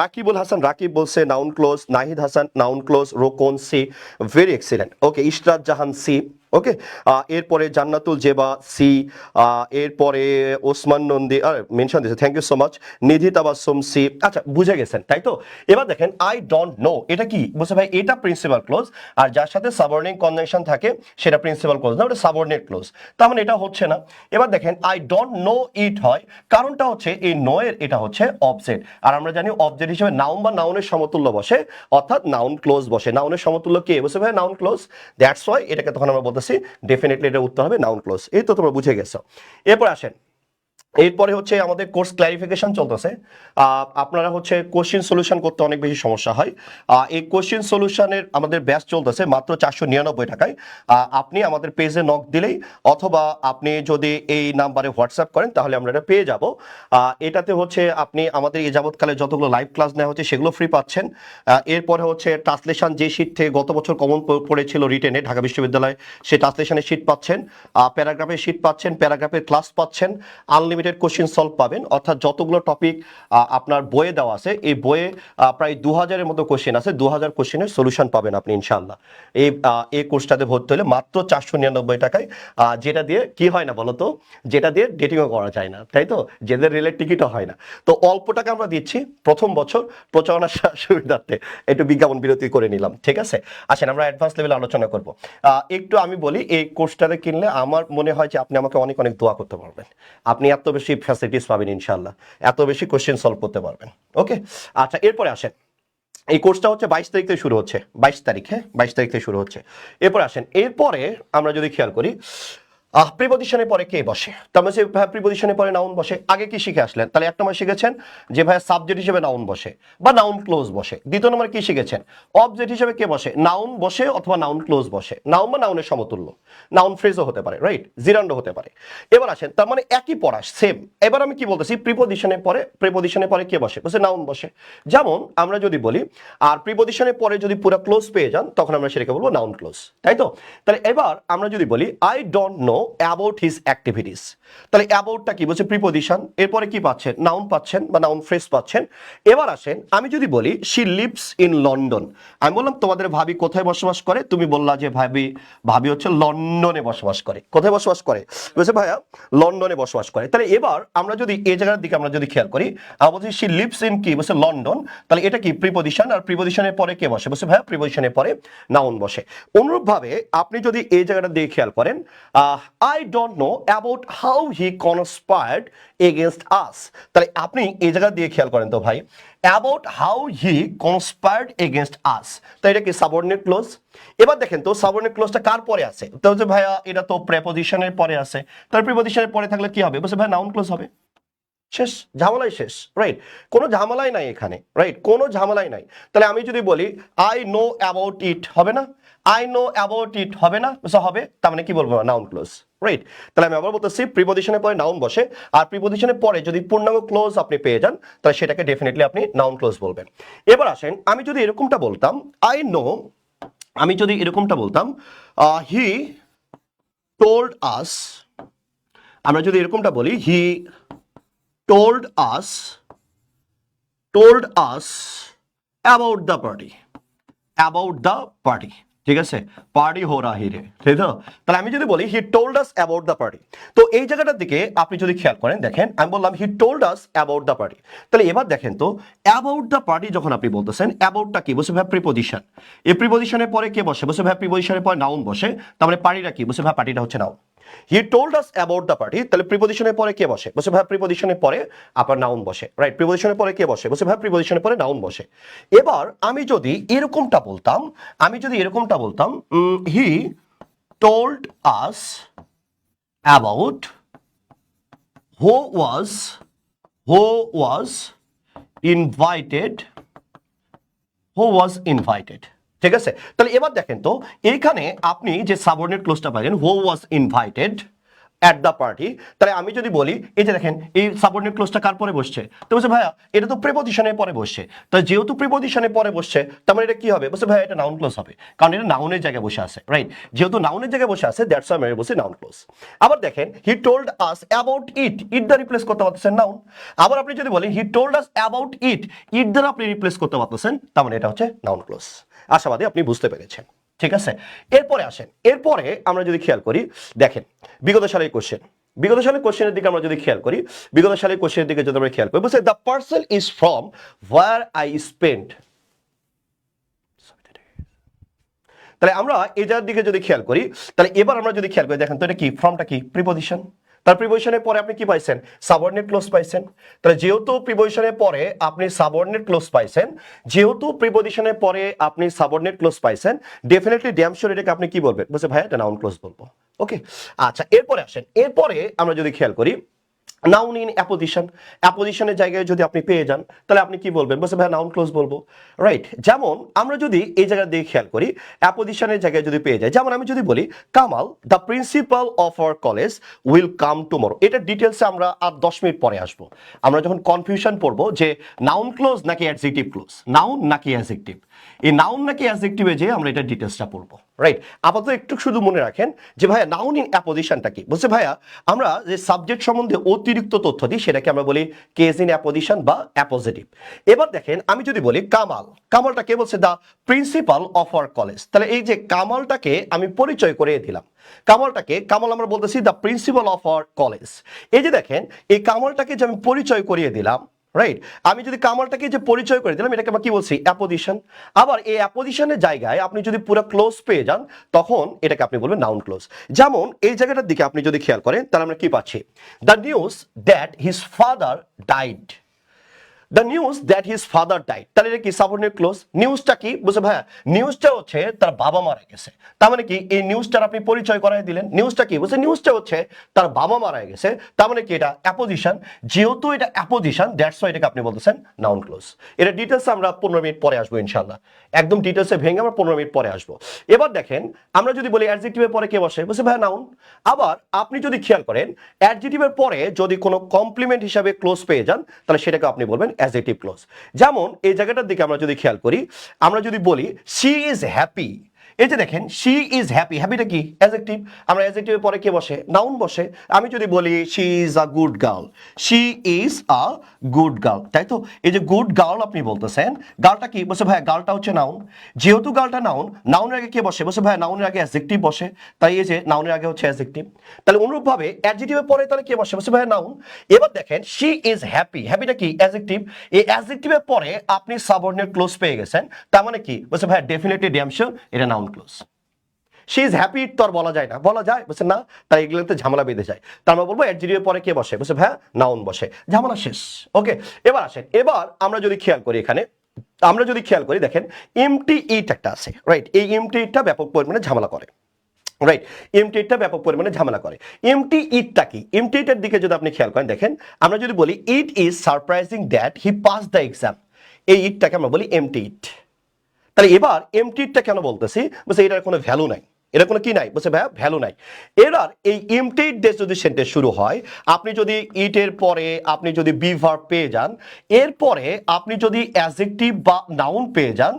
রাকিবুল হাসান, রাকিব বলছে noun clause, Nahid Hasan noun clause, Rokon C, very excellent. Okay, Ishrat Jahan C, okay. এরপরে জান্নাতুল জেবা সি, এরপরে ওসমান নন্দী আর মেনশন দিয়েছে, thank you so much. Nidhi Tabassum C. আচ্ছা, বুঝে গেছেন তাই তো? এবার দেখেন আই ডোন্ট নো, এটা কি বলছে ভাই, এটা প্রিন্সিপাল ক্লোজ, আর যার সাথে সাবঅর্ডিনেট কনজাংশন থাকে সেটা প্রিন্সিপাল ক্লোজ না, ওটা সাবঅর্ডিনেট ক্লোজ। তার মানে এটা হচ্ছে না। এবার দেখেন আই ডোন্ট নো ইট হয়, কারণটা হচ্ছে এই নো এর এটা হচ্ছে অবজেক্ট, আর আমরা জানি অবজেক্ট হিসেবে নাউন বা নাউনের সমতুল্য বসে, অর্থাৎ নাউন ক্লোজ বসে। নাউনের সমতুল্য কে বলছে ভাই, নাউন ক্লোজ, দ্যাটস ওয়াই এটাকে তখন আমরা বলতেছি ডেফিনেটলি এটা উত্তর হবে নাউন ক্লোজ। এই তো তোমরা বুঝে গেছো। এরপর আসেন, এরপরে হচ্ছে আমাদের কোর্স ক্লারিফিকেশন চলতেছে। আপনারা হচ্ছে কোশ্চেন সলিউশন করতে অনেক বেশি সমস্যা হয়। এই কোশ্চেন সলিউশনের আমাদের ব্যাচ চলতেছে মাত্র 499 টাকায়। আপনি আমাদের পেজে নক দিলেই অথবা আপনি যদি এই নাম্বারে হোয়াটসঅ্যাপ করেন তাহলে আমরা এটা পেয়ে যাব। এটাতে হচ্ছে আপনি আমাদের এই যাবৎকালে যতগুলো লাইভ ক্লাস নেওয়া হচ্ছে সেগুলো ফ্রি পাচ্ছেন। এরপরে হচ্ছে ট্রান্সলেশন যে শিট থেকে গত বছর কমন পড়েছিল রিটেনে ঢাকা বিশ্ববিদ্যালয়, সেই ট্রান্সলেশনের শিট পাচ্ছেন, প্যারাগ্রাফের শিট পাচ্ছেন, প্যারাগ্রাফের ক্লাস পাচ্ছেন, আনলিমিটেড কোশ্চেন সলভ পাবেন। অর্থাৎ যতগুলো টপিক আপনার বইয়ে দেওয়া আছে, এই বইয়ে প্রায় 2000-এর মতো কোশ্চেন আছে, 2000 কোশ্চেনের সলিউশন পাবেন আপনি ইনশাআল্লাহ। এই কোর্সটাতে ভর্তি হলে মাত্র 499 টাকায়, যেটা দিয়ে কি হয় না বলতো, যেটা দিয়ে ডেটিংও করা যায় না, তাই তো? যেদের রেলের টিকিটও হয় না। তো অল্প টাকা আমরা দিচ্ছি প্রথম বছর, প্রচারণার সুবিধার্থে একটু বিজ্ঞাপন বিরতি করে নিলাম, ঠিক আছে? আসেন আমরা অ্যাডভান্স লেভেলে আলোচনা করব। একটু আমি বলি, এই কোর্সটাতে কিনলে আমার মনে হয় যে আপনি আমাকে অনেক অনেক দোয়া করতে পারবেন। আপনি এত বেশি ফ্যাসিলিটিস পাবেন ইনশাআল্লাহ, এত বেশি কোশ্চেন সলভ করতে পারবেন। ওকে, আচ্ছা এরপরে আসেন, এই কোর্সটা হচ্ছে 22 তারিখ থেকে শুরু হচ্ছে, 22 তারিখ, হ্যাঁ 22 তারিখ থেকে শুরু হচ্ছে। এরপরে আসেন, এরপরে আমরা যদি খেয়াল করি প্রিপজিশনের পরে কে বসে, তার মানে প্রিপজিশনের পরে নাউন বসে। আগে কি শিখে আসলেন? তাহলে এক নম্বর শিখেছেন যে ভাই সাবজেক্ট হিসেবে নাউন বসে বা নাউন ক্লোজ বসে। দ্বিতীয় নম্বর কি শিখেছেন? অবজেক্ট হিসেবে কে বসে? নাউন বসে অথবা নাউন ক্লোজ বসে। নাউন বা নাউনের সমতুল্য, নাউন ফ্রেজও হতে পারে, রাইট? জিরান্ডও হতে পারে। এবার আসেন, তার মানে একই পড়া সেম। এবার আমি কি বলতেছি, প্রিপজিশনের পরে কে বসে? বসে নাউন বসে। যেমন আমরা যদি বলি, আর প্রিপজিশনের পরে যদি পুরো ক্লোজ পেয়ে যান তখন আমরা সেটাকে বলবো নাউন ক্লোজ, তাই তো? তাহলে এবার আমরা যদি বলি I don't know about his activities. তাহলে অ্যাবাউটটা কি বলছে প্রিপোজিশন, এরপরে কি পাচ্ছেন নাউন পাচ্ছেন বা নাউন ফ্রেজ পাচ্ছেন। এবার আসেন আমি যদি বলি শি লিভস ইন লন্ডন, আমি বললাম তোমাদের ভাবি কোথায় বসবাস করে, তুমি বললা যে ভাবি হচ্ছে লন্ডনে বসবাস করে। কোথায় বসবাস করে বলছে ভাইয়া লন্ডনে বসবাস করে। তাহলে এবার আমরা যদি এই জায়গার দিকে আমরা যদি খেয়াল করি, আমরা বলছি শি লিভস ইন কি বলছে লন্ডন, তাহলে এটা কি প্রিপোজিশন, আর প্রিপোজিশনের পরে কে বসে বলছে ভাইয়া প্রিপোজিশনের পরে নাউন বসে। অনুরূপভাবে আপনি যদি এই জায়গাটা দিয়ে খেয়াল করেন, I don't know about how he conspired against us, তাহলে আপনি এই জায়গা দিয়ে খেয়াল করেন তো ভাই about how he conspired against us, তো এটা কি সাবঅর্ডিনেট ক্লোজ। এবার দেখেন তো সাবঅর্ডিনেট ক্লোজটা কার পরে আছে, তো হচ্ছে ভাইয়া এটা তো প্রেপোজিশনের পরে আছে, তার প্রিপোজিশনের পরে থাকলে কি হবে বলছে ভাই নাউন ক্লোজ হবে, শেষ, ঝামেলাই শেষ, রাইট, কোনো ঝামেলাই নাই এখানে, রাইট, কোনো ঝামেলাই নাই। তাহলে আমি যদি বলি আই নো অ্যাবাউট ইট, হবে না, আই নো অ্যাবাউট ইট হবে না, হবে, তার মানে কি বলবো নাউন ক্লোজ, রাইট। তাহলে আমি আবার বলতেছি প্রিপোজিশনের পরে নাউন বসে, আর প্রিপোজিশনের পরে যদি পূর্ণাঙ্গ ক্লোজ আপনি পেয়ে যান তাহলে সেটাকে ডেফিনেটলি আপনি নাউন ক্লোজ বলবেন। এবার আসেন আমি যদি এরকমটা বলতাম আই নো, আমি যদি এরকমটা বলতাম হি টোল্ড আস, আমরা যদি এরকমটা বলি হি told us about the party, ঠিক আছে, পার্টি হো রাহি রে, ঠিক তো। তাহলে আমি যদি বলি হি told us about the party, তো এই জায়গাটার দিকে আপনি যদি খেয়াল করেন দেখেন আমি বললাম হি told us about the party, তাহলে এবার দেখেন তো অ্যাবাউট দ্য পার্টি যখন আপনি বলতেছেন অ্যাবাউটটা কি বসে ভাই প্রিপোজিশন, এই প্রিপোজিশনের পরে কে বসে বসে ভাই প্রিপোজিশনের পরে নাউন বসে, তার মানে পার্টিটা কি বসে ভাই পার্টিটা হচ্ছে noun. He told us about the party, তাহলে প্রিপোজিশনের পরে কে বসে বসে ভাই প্রিপোজিশনের পরে আপনার নাউন বসে, রাইট, প্রিপোজিশনের পরে কে বসে বসে ভাই প্রিপোজিশনের পরে নাউন বসে। এবার আমি যদি এরকমটা বলতাম, he told us about who was invited, ঠিক আছে। তাহলে এবার দেখেন তো এইখানে আপনি যে সাবঅর্ডিনেট ক্লোজটা পাইলেন who was invited at the party, তাহলে আমি যদি বলি এই যে দেখেন এই সাবঅর্ডিনেট ক্লোজটা কার পরে বসছে, তো বলছে ভাইয়া এটা তো প্রিপোজিশনের পরে বসছে, তো যেহেতু প্রিপোজিশনের পরে বসছে তার মানে এটা কি হবে বলছে ভাইয়া এটা নাউন ক্লোজ হবে, কারণ এটা নাউনের জায়গায় বসে আছে, রাইট, যেহেতু নাউনের জায়গায় বসে আছে দ্যাটস ওয়াই আমি বলছি নাউন ক্লোজ। আবার দেখেন হি টোল্ড আস অ্যাবাউট ইট, ইট দ্বারা রিপ্লেস করতে পারতেছেন নাউন। আবার আপনি যদি বলেন হি টোল্ড আস অ্যাবাউট ইট, ইট দ্বারা আপনি রিপ্লেস করতে পারতেছেন, তার মানে এটা হচ্ছে নাউন ক্লোজ। আশাবাদী আপনি বুঝতে পেরেছেন, ঠিক আছে। এরপরে আসেন, এরপরে আমরা যদি খেয়াল করি দেখেন বিগত সালের কোশ্চেনের দিকে আমরা যদি খেয়াল করি, বিগত সালের কোশ্চেনের দিকে যদি আমরা খেয়াল করি বলছে the person is from where I spend, তাহলে আমরা এটার দিকে যদি খেয়াল করি তাহলে এবার আমরা যদি খেয়াল করি দেখেন তো এটা কি ফ্রমটা কি প্রিপোজিশন, তার প্রিপোজিশনের পরে আপনি কি পাইছেন সাবঅর্ডিনেট ক্লোজ পাইছেন, তাহলে যেহেতু প্রিপোজিশনের পরে আপনি সাবঅর্ডিনেট ক্লোজ পাইছেন ডেফিনেটলি ড্যাম শিওর এটাকে আপনি কি বলবেন বলছে ভাই এটা নাউন ক্লোজ বলবো, ওকে। আচ্ছা এরপরে আসেন, এরপরে আমরা যদি খেয়াল করি নাউন ইন অ্যাপোজিশনের জায়গায় যদি আপনি পেয়ে যান তাহলে আপনি কি বলবেন বলছে ভাই নাউন ক্লোজ বলবো, রাইট। যেমন আমরা যদি এই জায়গা দিয়ে খেয়াল করি অ্যাপোজিশনের জায়গায় যদি পেয়ে যাই, যেমন আমি যদি বলি Kamal the principal of our college will come tomorrow, এটা ডিটেলসে আমরা আর 10 মিনিট পরে আসবো, আমরা যখন কনফিউশন পড়বো যে নাউন ক্লোজ নাকি অ্যাডজেক্টিভ ক্লোজ, নাউন নাকি অ্যাডজেক্টিভ, এই নাউন নাকি অ্যাডজেক্টিভে যে আমরা এটা ডিটেলসটা পড়বো, রাইট। আপাতত একটু শুধু মনে রাখেন যে ভাইয়া নাউন ইন অ্যাপোজিশনটা কি বলছে ভাইয়া আমরা যে সাবজেক্ট সম্বন্ধে অতিরিক্ত তথ্য দিই সেটাকে আমরা বলি কেস ইন অ্যাপোজিশন বা অ্যাপোজিটিভ। এবার দেখেন আমি যদি বলি কামালটা কে বলছে the principal of our college, তাহলে এই যে কামালটাকে আমি পরিচয় করে দিলাম, কামাল আমরা বলতেছি the principal of our college, এই যে দেখেন এই কামালটাকে যে আমি পরিচয় করিয়ে দিলাম, রাইট, আমি যদি কামালটাকে যে পরিচয় করে দিলাম এটাকে আমরা কি বলছি অ্যাপোজিশন। আবার এই অ্যাপোজিশনের জায়গায় আপনি যদি পুরো ক্লোজ পেয়ে যান তখন এটাকে আপনি বলবেন নাউন ক্লোজ। যেমন এই জায়গাটার দিকে আপনি যদি খেয়াল করেন তাহলে আমরা কি পাচ্ছি the news that his father died, তাহলে এটা কি সাবঅর্ডিনেট ক্লোজ। নিউজটা কি বুঝছে ভাইয়া নিউজটা হচ্ছে তার বাবা মারা গেছে, তার মানে কি এই নিউজটার আপনি পরিচয় করাই দিলেন, নিউজটা কি বুঝছে নিউজটা হচ্ছে তার বাবা মারা গেছে, তার মানে কি এটা অ্যাপোজিশন, যেহেতু এটা অ্যাপোজিশন দ্যাটস ওয়াই এটাকে আপনি বলতেছেন নাউন ক্লোজ। এটা ডিটেলস আমরা 15 মিনিট পরে আসবো ইনশাআল্লাহ, একদম ডিটেলসে ভেঙে আমরা 15 মিনিট পরে আসবো। এবার দেখেন আমরা যদি বলি অ্যাডজেক্টিভের পরে কে বসে বলছে ভাইয়া নাউন। আবার আপনি যদি খেয়াল করেন অ্যাডজেক্টিভের পরে যদি কোনো কমপ্লিমেন্ট হিসাবে ক্লোজ পেয়ে যান তাহলে সেটাকে আপনি বলবেন অ্যাডজেক্টিভ ক্লোজ। যেমন এই জায়গাটার দিকে আমরা যদি খেয়াল করি, আমরা যদি বলি শি ইজ হ্যাপি, এই যে দেখেন শি ইজ হ্যাপি, হ্যাপিটা কি অ্যাডজেক্টিভ, আমরা অ্যাডজেক্টিভের পরে কে বসে নাউন বসে। আমি যদি বলি she is a good girl, she is a good girl, তাই তো? এই যে গুড গার্ল আপনি বলতেছেন, গার্লটা কি বসে ভাই, গার্লটা হচ্ছে নাউন, যেহেতু গার্লটা নাউন, নাউনের আগে কে বসে বসে ভাই, নাউনের আগে অ্যাডজেক্টিভ বসে, তাই এই যে নাউনের আগে হচ্ছে অ্যাডজেক্টিভ। তাহলে অনুরূপভাবে অ্যাডজেক্টিভের পরে তাহলে কে বসে বসে ভাই, নাউন। এবার দেখেন শি ইজ হ্যাপি, হ্যাপিটা কি অ্যাডজেক্টিভ, এই অ্যাডজেক্টিভের পরে আপনি সাবঅর্ডিনেট ক্লোজ পেয়ে গেছেন, তার মানে কি বলছে ভাই ডেফিনেটলি ড্যাম শিওর এটা noun clause. She is happy তো আর বলা যায় না, বলা যায় বলছে না, তাই এগুলোতে ঝামেলা বেঁধে যায়। তার আমরা বলবো অ্যাডজেক্টিভের পরে কে বসে বলছে ভাই নাউন বসে, ঝামেলা শেষ। ওকে, এবার আসেন, এবার আমরা যদি খেয়াল করি এখানে, আমরা যদি খেয়াল করি দেখেন এমটি ইট একটা আছে, রাইট? এই এমটি ইটটা ব্যাপক পরিমাণে ঝামেলা করে, রাইট? এমটি ইটটা ব্যাপক পরিমাণে ঝামেলা করে। এমটি ইটটা কি, এমটি ইটের দিকে যদি আপনি খেয়াল করেন দেখেন, আমরা যদি বলি it is surprising that he pass the exam, এই ইটটাকে আমরা বলি এমটি ইট। তাহলে এবার এমটিটা কেন বলতেছি, বলছে এটার কোনো ভ্যালু নাই, এটা কোনো কি নাই, বলছে ভাইয়া ভ্যালু নাই। এবার এই এমটিড দিয়ে যদি সেন্টেন্স শুরু হয়, আপনি যদি ইটের পরে আপনি যদি বি ভার্ব পেয়ে যান, এরপরে আপনি যদি অ্যাডজেক্টিভ বা নাউন পেয়ে যান,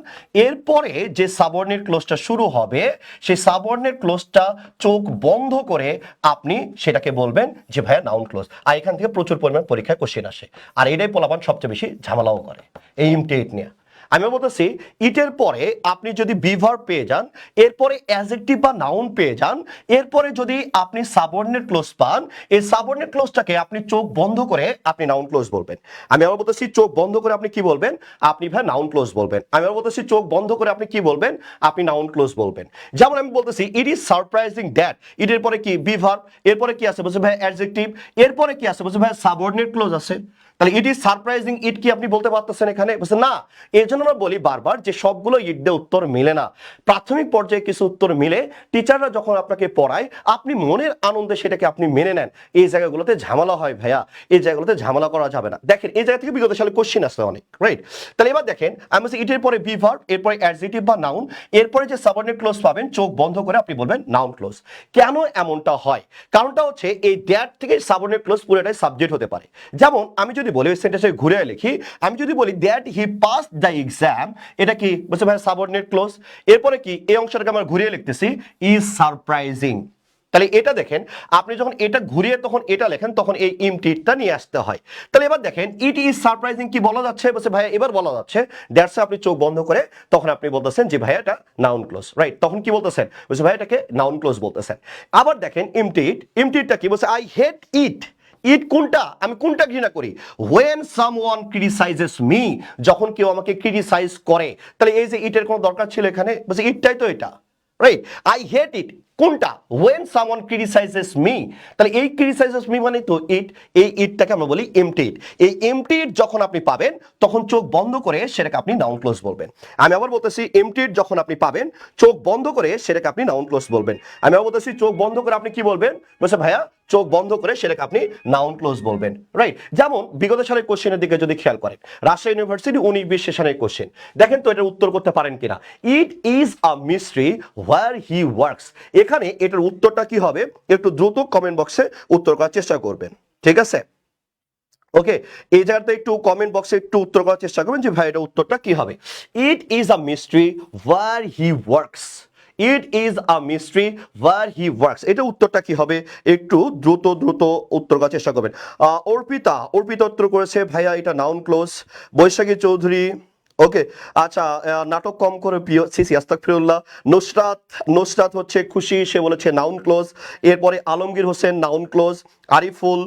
এরপরে যে সাবঅর্ডিনেট ক্লোজটা শুরু হবে, সেই সাবঅর্ডিনেট ক্লোজটা চোখ বন্ধ করে আপনি সেটাকে বলবেন যে ভাইয়া নাউন ক্লোজ। আর এখান থেকে প্রচুর পরিমাণ পরীক্ষায় কোশ্চেন আসে, আর এটাই পোলাপান সবচেয়ে বেশি ঝামেলাও করে এই এমটিড নিয়ে। আমি বলতেছি ইটের পরে আপনি যদি বি ভার্ব পেয়ে যান, এরপরে অ্যাডজেক্টিভ বা নাউন পেয়ে যান, এরপরে যদি আপনি সাবঅর্ডিনেট ক্লোজ পান, এই সাবঅর্ডিনেট ক্লোজটাকে আপনি চোখ বন্ধ করে আপনি নাউন ক্লোজ বলবেন। আমি আবার বলতেছি চোখ বন্ধ করে আপনি কি বলবেন, আপনি ভাই নাউন ক্লোজ বলবেন। আমি আবার বলতেছি চোখ বন্ধ করে আপনি কি বলবেন, আপনি নাউন ক্লোজ বলবেন। যেমন আমি বলতেছি ইট ইজ সারপ্রাইজিং দ্যাট, ইটের পরে কি বি ভার্ব, এরপরে কি আছে বলছে ভাই অ্যাডজেক্টিভ, এরপরে কি আছে বলছে ভাই সাবঅর্ডিনেট ক্লোজ আছে। তাহলে ইট ইজ সারপ্রাইজিং ইট কি আপনি বলতে পারতেছেন এখানে, বলছে না। এই জন্য আমরা বলি বারবার যে সবগুলো ইট দিয়ে উত্তর মিলে না, প্রাথমিক পর্যায়ে কিছু উত্তর মিলে, টিচাররা যখন আপনাকে পড়ায় আপনি মনের আনন্দে সেটাকে আপনি মেনে নেন। এই জায়গাগুলোতে ঝামেলা হয় ভাইয়া, এই জায়গাগুলোতে ঝামেলা করা যাবে না। দেখেন এই জায়গা থেকে বিগত সালে কোশ্চেন আসছে অনেক, রাইট? তাহলে এবার দেখেন আমি বলছি ইটের পরে বি ভার্ব, এরপরে অ্যাডজেক্টিভ বা নাউন, এরপরে যে সাবঅর্ডিনেট ক্লোজ পাবেন চোখ বন্ধ করে আপনি বলবেন নাউন ক্লোজ। কেন এমনটা হয়, কারণটা হচ্ছে এই দ্যাট থেকে সাবঅর্ডিনেট ক্লোজ পুরোটাই সাবজেক্ট হতে পারে। যেমন আমি যদি বলি ওই সেন্টেন্সে ঘুরে লিখি, আমি যদি বলি that he pass the exam, এটা কি বলছে ভাই সাবঅর্ডিনেট ক্লোজ। এরপরে কি এই অংশটাকে আমরা ঘুরিয়ে লিখতেছি ইজ সারপ্রাইজিং। তাহলে এটা দেখেন আপনি যখন এটা ঘুরিয়ে তখন এটা লেখেন তখন এই ইমটিটা নিয়ে আসতে হয়। তাহলে এবার দেখেন ইট ইজ সারপ্রাইজিং কি বলা যাচ্ছে, বলছে ভাই এবার বলা যাচ্ছে দ্যাটস আপনি চোখ বন্ধ করে তখন আপনি বলতেছেন যে ভাই এটা নাউন ক্লোজ, রাইট? তখন কি বলতেছেন, বলছে ভাই এটাকে নাউন ক্লোজ বলতেছেন। আবার দেখেন ইমটিট, ইমটিটটা কি বলছে আই হেট ইট, ইট কোনটা, আমি কোনটা ঘৃণা করি, when someone criticizes me, যখন কেউ আমাকে ক্রিটিসাইজ করে। তাহলে এই যে ইটের কোনো দরকার ছিল এখানে, বলছে ইটটাই তো এটা, রাইট? আই হেট ইট কোনটা, when someone criticizes me, তাহলে এই criticizes me মানে তো ইট, এই ইটটাকে আমরা বলি এমটি ইট। এই এমটি ইট যখন আপনি পাবেন তখন চোখ বন্ধ করে সেটাকে আপনি নাউন ক্লোজ বলবেন। আমি আবার বলতেছি এমটি ইট যখন আপনি পাবেন চোখ বন্ধ করে সেটাকে আপনি নাউন ক্লোজ বলবেন। আমি আবার বলতেছি চোখ বন্ধ করে আপনি কি বলবেন, বলছে ভাইয়া চোখ বন্ধ করে সেটাকে আপনি নাউন ক্লোজ বলবেন, রাইট? যেমন বিগত সালের কোশ্চেনের দিকে যদি খেয়াল করেন, রাজশাহী ইউনিভার্সিটি 19-20 সেশনের কোশ্চেন, দেখেন তো এটার উত্তর করতে পারেন কিনা। ইট is a mystery where he works, এখানে এটার উত্তরটা কি হবে একটু দ্রুত কমেন্ট বক্সে উত্তর করার চেষ্টা করবেন, ঠিক আছে? ওকে, এই জায়গাতে একটু কমেন্ট বক্সে একটু উত্তর করার চেষ্টা করবেন যে ভাই এটা উত্তরটা কি হবে। It is a mystery where he works, it is a mystery where he works, এটা উত্তরটা কি হবে একটু দ্রুত দ্রুত উত্তর করার চেষ্টা করবেন। অর্পিতা, অর্পিতা উত্তর করেছে ভাইয়া এটা নাউন ক্লোজ। বৈশাখী চৌধুরী ওকে, আচ্ছা নাটক কম করে প্রিয় সিসি আস্তাগফিরুল্লাহ। নুসরাত, নুসরাত হচ্ছে খুশি, সে বলেছে নাউন ক্লোজ। এরপরে Alamgir Hossain noun clause. Ariful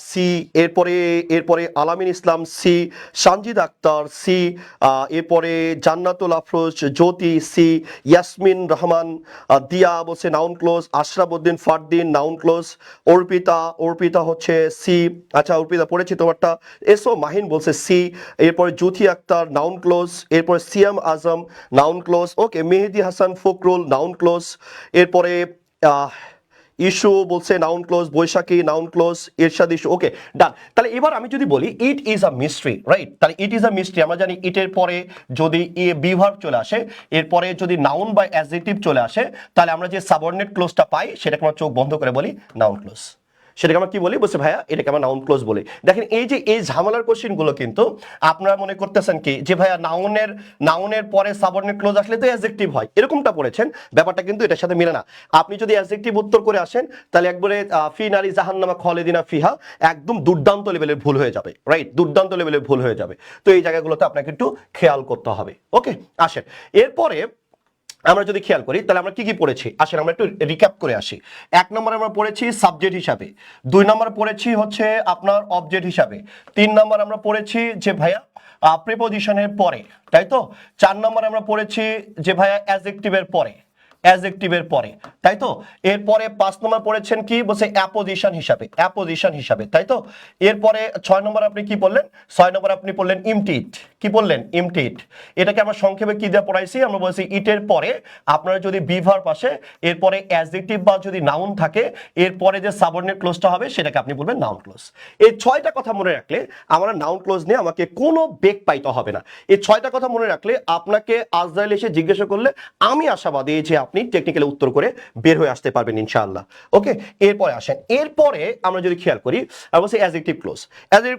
C, এরপরে এরপরে আলামিন ইসলাম সি, সানজিদ আক্তার সি, এরপরে জান্নাতুল আফরোজ জ্যোতি সি, ইয়াসমিন রহমান দিয়া বলছে noun clause. Ashrafuddin Fardin noun clause. Arpita, Arpita হচ্ছে সি, আচ্ছা অর্পিতা পড়েছি তোমারটা। এসো মাহিন বলছে সি। এরপরে জুথি আক্তার নাউন ক্লোজ। এরপরে Siam Azam noun clause. Okay, Mehedi Hasan Fakhrul noun clause. এরপরে ইস্যু বলছে noun clause. Boishakhi noun clause. Irshad ইস্যু, ওকে ডান। তাহলে এবার আমি যদি বলি it is a mystery, right? তাহলে ইট ইজ আ মিস্ট্রি আমরা জানি ইটের পরে যদি বি ভার্ব চলে আসে, এরপরে যদি নাউন বা অ্যাডজেক্টিভ চলে আসে, তাহলে আমরা যে সাবঅর্ডিনেট ক্লোজটা পাই সেটাকে আমরা চোখ বন্ধ করে বলি নাউন ক্লোজ। সেটাকে আমরা কি বলি? বলছে ভাইয়া এটাকে আমরা নাউন ক্লোজ বলি। দেখেন এই যে এই ঝামেলার কোশ্চেনগুলো কিন্তু আপনারা মনে করতেছেন কি যে ভাইয়া নাউনের পরে সাবঅর্ডিনেট ক্লোজ আসলে তো অ্যাডজেক্টিভ হয়, এরকমটা পড়েছেন, ব্যাপারটা কিন্তু এটার সাথে মিলে না। আপনি যদি অ্যাডজেক্টিভ উত্তর করে আসেন তাহলে একবারে ফি নারী জাহান্নামা খালিদিনা ফিহা একদম দুর্দান্ত লেভেলের ভুল হয়ে যাবে, রাইট? দুর্দান্ত লেভেলের ভুল হয়ে যাবে। তো এই জায়গাগুলোতে আপনাকে একটু খেয়াল করতে হবে। ওকে, আসেন এরপরে আমরা যদি খেয়াল করি তাহলে আমরা কি কি পড়েছি, আসেন আমরা একটু রিক্যাপ করে আসি। 1 নম্বরে আমরা পড়েছি সাবজেক্ট হিসাবে, 2 নম্বরে পড়েছি হচ্ছে আপনার অবজেক্ট হিসাবে, 3 নম্বর আমরা পড়েছি যে ভাইয়া প্রিপোজিশনের পরে, তাই তো? 4 নম্বরে আমরা পড়েছি যে ভাইয়া অ্যাডজেক্টিভের পরে, তাই তো? এরপরে 5 নম্বর পড়েছেন কি বলছে অ্যাপোজিশন হিসাবে, তাই তো? এরপরে 6 নম্বর আপনি কি বললেন? 6 নম্বর আপনি বললেন ইমটিট, কি বললেন? ইমটিট। এটাকে আমরা সংক্ষেপে কি দিয়ে পড়াইছি? আমরা বলছি ইটের পরে আপনারা যদি বি ভার্ব আসে, এরপরে অ্যাডজেক্টিভ বা যদি নাউন থাকে, এরপরে যে সাবঅর্ডিনেট ক্লোজটা হবে সেটাকে আপনি বলবেন নাউন ক্লোজ। এই 6টা কথা মনে রাখলে আমরা নাউন ক্লোজ নিয়ে আমাকে কোনো বেগ পাইতে হবে না। এই 6টা কথা মনে রাখলে আপনাকে আজরাইল এসে জিজ্ঞাসা করলে আমি আশাবাদী যে আপনি টেকনিক্যালি উত্তর করে বের হয়ে আসতে পারবেন ইনশাআল্লাহ। ওকে, এরপরে আসেন, এরপরে আমরা যদি খেয়াল করি বলছি অ্যাডজেক্টিভ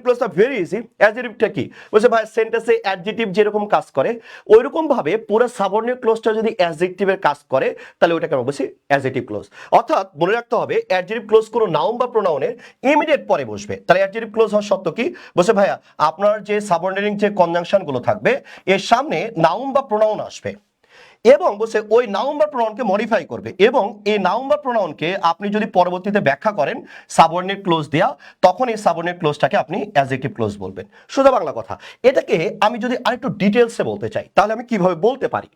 ক্লোজটা ভেরি ইজি। অ্যাডজেক্টিভটা কি বলছে ভাই? সেন্টেন্সে অ্যাডজেক্টিভ যেরকম কাজ করে ওইরকম ভাবে পুরো সাবঅর্ডিনেট ক্লোজটা যদি অ্যাডজেক্টিভের কাজ করে তাহলে ওটাকে আমরা বলছি অ্যাডজেক্টিভ ক্লোজ। অর্থাৎ মনে রাখতে হবে অ্যাডজেক্টিভ ক্লোজ কোনো নাউন বা প্রোনাউনের ইমিডিয়েট পরে বসবে। তাহলে অ্যাডজেক্টিভ ক্লোজ হওয়ার সত্য কি বলছে ভাইয়া? আপনার যে সাবঅর্ডিনেটিং যে কনজাংশন গুলো থাকবে এর সামনে নাউন বা প্রোনাউন আসবে এবং বলছে ওই নাউন বা প্রোনাউনকে মডিফাই করবে, এবং এই নাউন বা প্রোনাউনকে আপনি যদি পরবর্তীতে ব্যাখ্যা করেন সাবঅর্ডিনেট ক্লোজ দেয়া, তখন এই সাবঅর্ডিনেট ক্লোজটাকে আপনি অ্যাডজেক্টিভ ক্লোজ বলবেন। সোজা বাংলা কথা। এটাকে আমি যদি আরেকটু ডিটেলসে বলতে চাই তাহলে আমি কিভাবে বলতে পারি?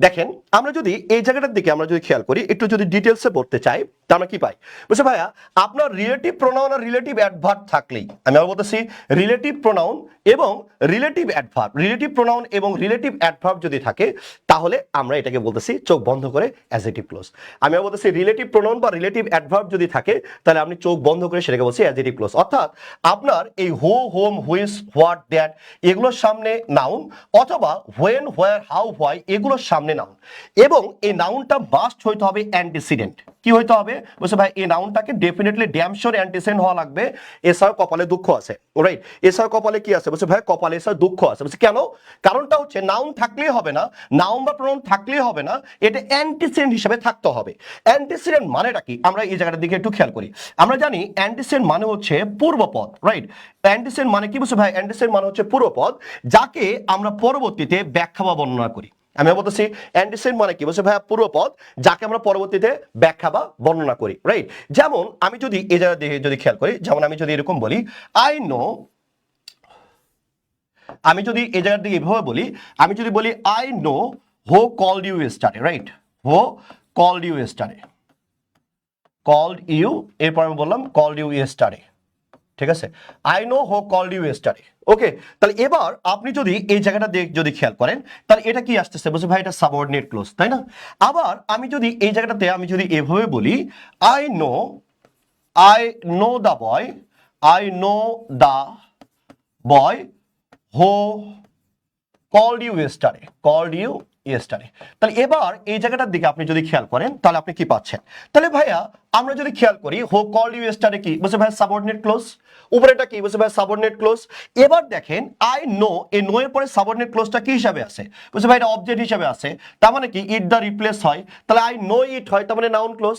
দেখেন আমরা যদি এই জায়গাটার দিকে আমরা যদি খেয়াল করি, একটু যদি ডিটেলসে বলতে চাই তা আমরা কি পাই? বলছে ভাইয়া আপনার রিলেটিভ প্রোনাউন আর রিলেটিভ অ্যাডভার্ব থাকলেই, আমি আবার বলতেছি রিলেটিভ প্রোনাউন এবং রিলেটিভ অ্যাডভার্ব যদি থাকে তাহলে আমরা এটাকে বলতেছি চোখ বন্ধ করে অ্যাডজেক্টিভ ক্লোজ। আমি বলতেছি রিলেটিভ প্রোনাউন বা রিলেটিভ অ্যাডভার্ব যদি থাকে তাহলে আপনি চোখ বন্ধ করে সেটাকে বলছি অ্যাডজেক্টিভ ক্লোজ। অর্থাৎ আপনার এই হু, হোম, হুইচ, হোয়াট, দ্যাট এগুলোর সামনে নাউন, অথবা হোয়েন, হোয়ার, হাউ, হোয়াই এগুলোর সামনে নাউন, এবং এই নাউনটা মাস্ট হইতে হবে অ্যান্টিসিডেন্ট। কি হইতে হবে বলছে ভাই? এই নাউনটাকে ডেফিনেটলি ড্যাম শিওর অ্যান্টিসিডেন্ট হওয়া লাগবে। এছাড়াও কপালে দুঃখ আছে, রাইট? এছাড়াও কপালে কি আছে বলছে ভাই? কপালে এছাড়া দুঃখ আছে। বলছে কেন? কারণটা হচ্ছে নাউন থাকলেই হবে না, নাউন বা প্রোনাউন থাকলেই হবে না, এটা অ্যান্টিসিডেন্ট হিসেবে থাকতে হবে। অ্যান্টিসিডেন্ট মানেটা কি আমরা এই জায়গাটার দিকে একটু খেয়াল করি। আমরা জানি অ্যান্টিসিডেন্ট মানে হচ্ছে পূর্বপদ, রাইট? অ্যান্টিসিডেন্ট মানে কি বলছে ভাই? অ্যান্টিসিডেন্ট মানে হচ্ছে পূর্বপদ যাকে আমরা পরবর্তীতে ব্যাখ্যা বা বর্ণনা করি। আমি বলতেছি অ্যান্টিসিডেন্ট মানে কি বলছে ভাই? পূর্বপদ যাকে আমরা পরবর্তীতে ব্যাখ্যা বা বর্ণনা করি, রাইট? যেমন আমি যদি এই জায়গা দিকে যদি খেয়াল করি, যেমন আমি যদি এরকম বলি আই নো, আমি যদি এই জায়গার দিকে এভাবে বলি, আমি যদি বলি I know who called you yesterday, right? Who called you yesterday, called you, এরপর আমি বললাম কল্ড ইউ ইয়েস্টারডে, ঠিক আছে? I know who called you yesterday. Okay, তাহলে এবার আপনি যদি এই জায়গাটা যদি খেয়াল করেন তাহলে এটা কি আসতেছে বলছে ভাই? এটা সাবঅর্ডিনেট ক্লোজ, তাই না? আবার আমি যদি এই জায়গাটাতে আমি যদি এভাবে বলি I know the boy, I know the boy who called you yesterday, তাহলে এবার এই জায়গাটার দিকে আপনি যদি খেয়াল করেন তাহলে আপনি কি পাচ্ছেন? তাহলে ভাইয়া আমরা যদি খেয়াল করি হু কল্ড ইউ ইয়েস্টারডে কি বলছে ভাই? Subordinate clause. উপরেটা কি বলছে ভাই? Subordinate clause. এবার দেখেন আই নো, এই নো এর পরে সাবঅর্ডিনেট ক্লোজটা কি হিসাবে আছে বলছে ভাই? এটা অবজেক্ট হিসাবে আছে, তার মানে কি ইট দা রিপ্লেস হয়, তাহলে আই নো ইট হয়, তার মানে নাউন ক্লোজ।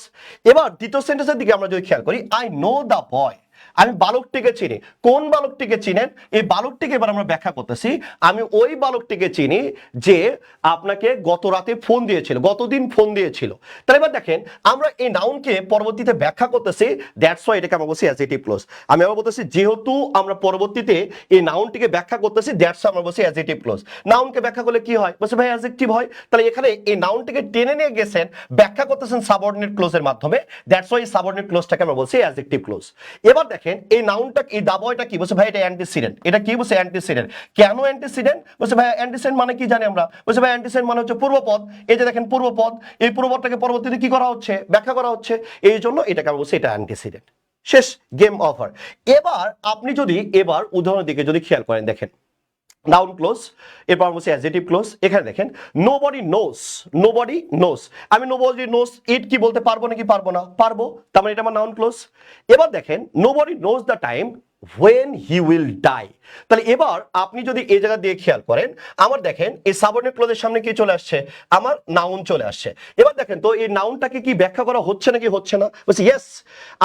এবার দ্বিতীয় সেন্টেন্সের দিকে আমরা যদি খেয়াল করি আই নো দা বয়, আমি বালকটিকে চিনি। কোন বালকটিকে চিনেন? এই বালকটিকে এবার আমরা ব্যাখ্যা করতেছি, আমি ওই বালকটিকে চিনি যে আপনাকে গত রাতে ফোন দিয়েছিল, গতদিন ফোন দিয়েছিল। তাহলে এবার দেখেন আমরা এই নাউনকে পরবর্তীতে ব্যাখ্যা করতেছি, দ্যাটস ওয়াই এটাকে আমরা বলছি অ্যাডজেক্টিভ ক্লোজ। আমি আবার বলতেছি যেহেতু আমরা পরবর্তীতে এই নাউনটিকে ব্যাখ্যা করতেছি দ্যাটস ওয়াই আমরা বলছি অ্যাডজেক্টিভ ক্লোজ। নাউনকে ব্যাখ্যা করলে কি হয় বলছে ভাই? অ্যাডজেক্টিভ হয়। তাহলে এখানে এই নাউনটিকে টেনে নিয়ে গেছেন, ব্যাখ্যা করতেছেন সাবঅর্ডিনেট ক্লোজের মাধ্যমে, দ্যাটস ওয়াই সাবঅর্ডিনেট ক্লোজটাকে আমরা বলছি অ্যাডজেক্টিভ ক্লোজ। এবার দেখেন এই নাউনটা, এই দা বয়টা কি বলছে ভাই? এটা অ্যান্টিসিডেন্ট। এটা কি বলছে? অ্যান্টিসিডেন্ট। কেন অ্যান্টিসিডেন্ট বলছে ভাই? অ্যান্টিসিডেন্ট মানে কি জানি আমরা বলছে ভাই? অ্যান্টিসিডেন্ট মানে হচ্ছে পূর্বপদ। এই যে দেখেন পূর্বপদ, এই পূর্বপদটাকে পরবর্তীতে কি করা হচ্ছে? ব্যাখ্যা করা হচ্ছে, এই জন্য এটাকে আমরা বলছি এটা অ্যান্টিসিডেন্ট। শেষ, গেম ওভার। এবার আপনি যদি এবার উদাহরণের দিকে যদি খেয়াল করেন, দেখেন নাউন ক্লোজ, এরপর বলছি অ্যাডজেক্টিভ ক্লোজ। এখানে দেখেন নোবডি নোস, নোবডি নোস, আমি নোবডি নোস ইট কি বলতে পারবো নাকি পারবো না? পারবো, তার মানে এটা আমার নাউন ক্লোজ। এবার দেখেন nobody knows the time when he will die, তাহলে এবার আপনি যদি এই জায়গা দিয়ে খেয়াল করেন, আমার দেখেন এই সাবঅর্ডিনেট ক্লজের সামনে কি চলে আসছে? আমার নাউন চলে আসছে। এবার দেখেন তো এই নাউনটাকে কি ব্যাখ্যা করা হচ্ছে নাকি হচ্ছে না? বলছি ইয়েস,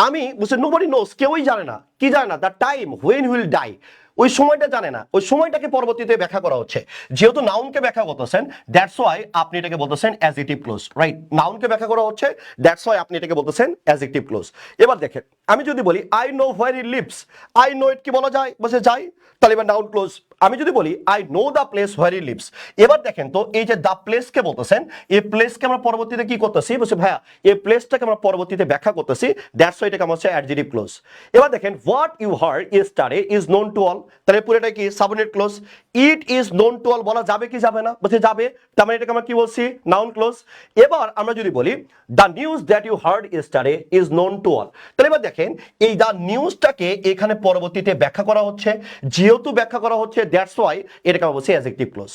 আমি বলছি নোবডি নোস, কেউই জানে না, কি জানে না? The time when he will die, ওই সময়টা জানে না, ওই সময়টাকে পরবর্তীতে ব্যাখ্যা করা হচ্ছে। যেহেতু নাউনকে ব্যাখ্যা করতেছেন, দ্যাটস ওয়াই আপনি এটাকে বলতেছেন অ্যাডজেক্টিভ ক্লোজ, রাইট? নাউনকে ব্যাখ্যা করা হচ্ছে, দ্যাটস ওয়াই আপনি এটাকে বলতেছেন অ্যাডজেক্টিভ ক্লোজ। এবার দেখেন আমি যদি বলি I know where he lives, I know it কি বলা যায়? বলছে যাই, তাহলে এবার নাউন ক্লোজ। আমি যদি বলি I know the place where he leaves, এবার দেখেন তো এই যে দ্য প্লেসকে বলতেছেন, এই প্লেসকে আমরা পরবর্তীতে কি করতেছি? বলছে ভাইয়া এই প্লেসটাকে আমরা পরবর্তীতে ব্যাখ্যা করতেছি, দ্যাটস ওয়াই এটাকে আমরা হচ্ছে অ্যাডজেক্টিভ ক্লোজ। এবার দেখেন what you heard yesterday is known to all, তাহলে পুরোটা কি subordinate clause. It is known to all বলা যাবে কি যাবে না? বলছে যাবে, তার মানে এটাকে আমরা কি বলছি? Noun clause. এবার আমরা যদি বলি the news that you heard yesterday is known to all, তাহলে এবার দেখেন এই দ্য নিউজটাকে এখানে পরবর্তীতে ব্যাখ্যা করা হচ্ছে, যেহেতু ব্যাখ্যা করা হচ্ছে দ্যাটস ওয়াই এটাকে আমরা বলছি অ্যাডজেক্টিভ ক্লোজ।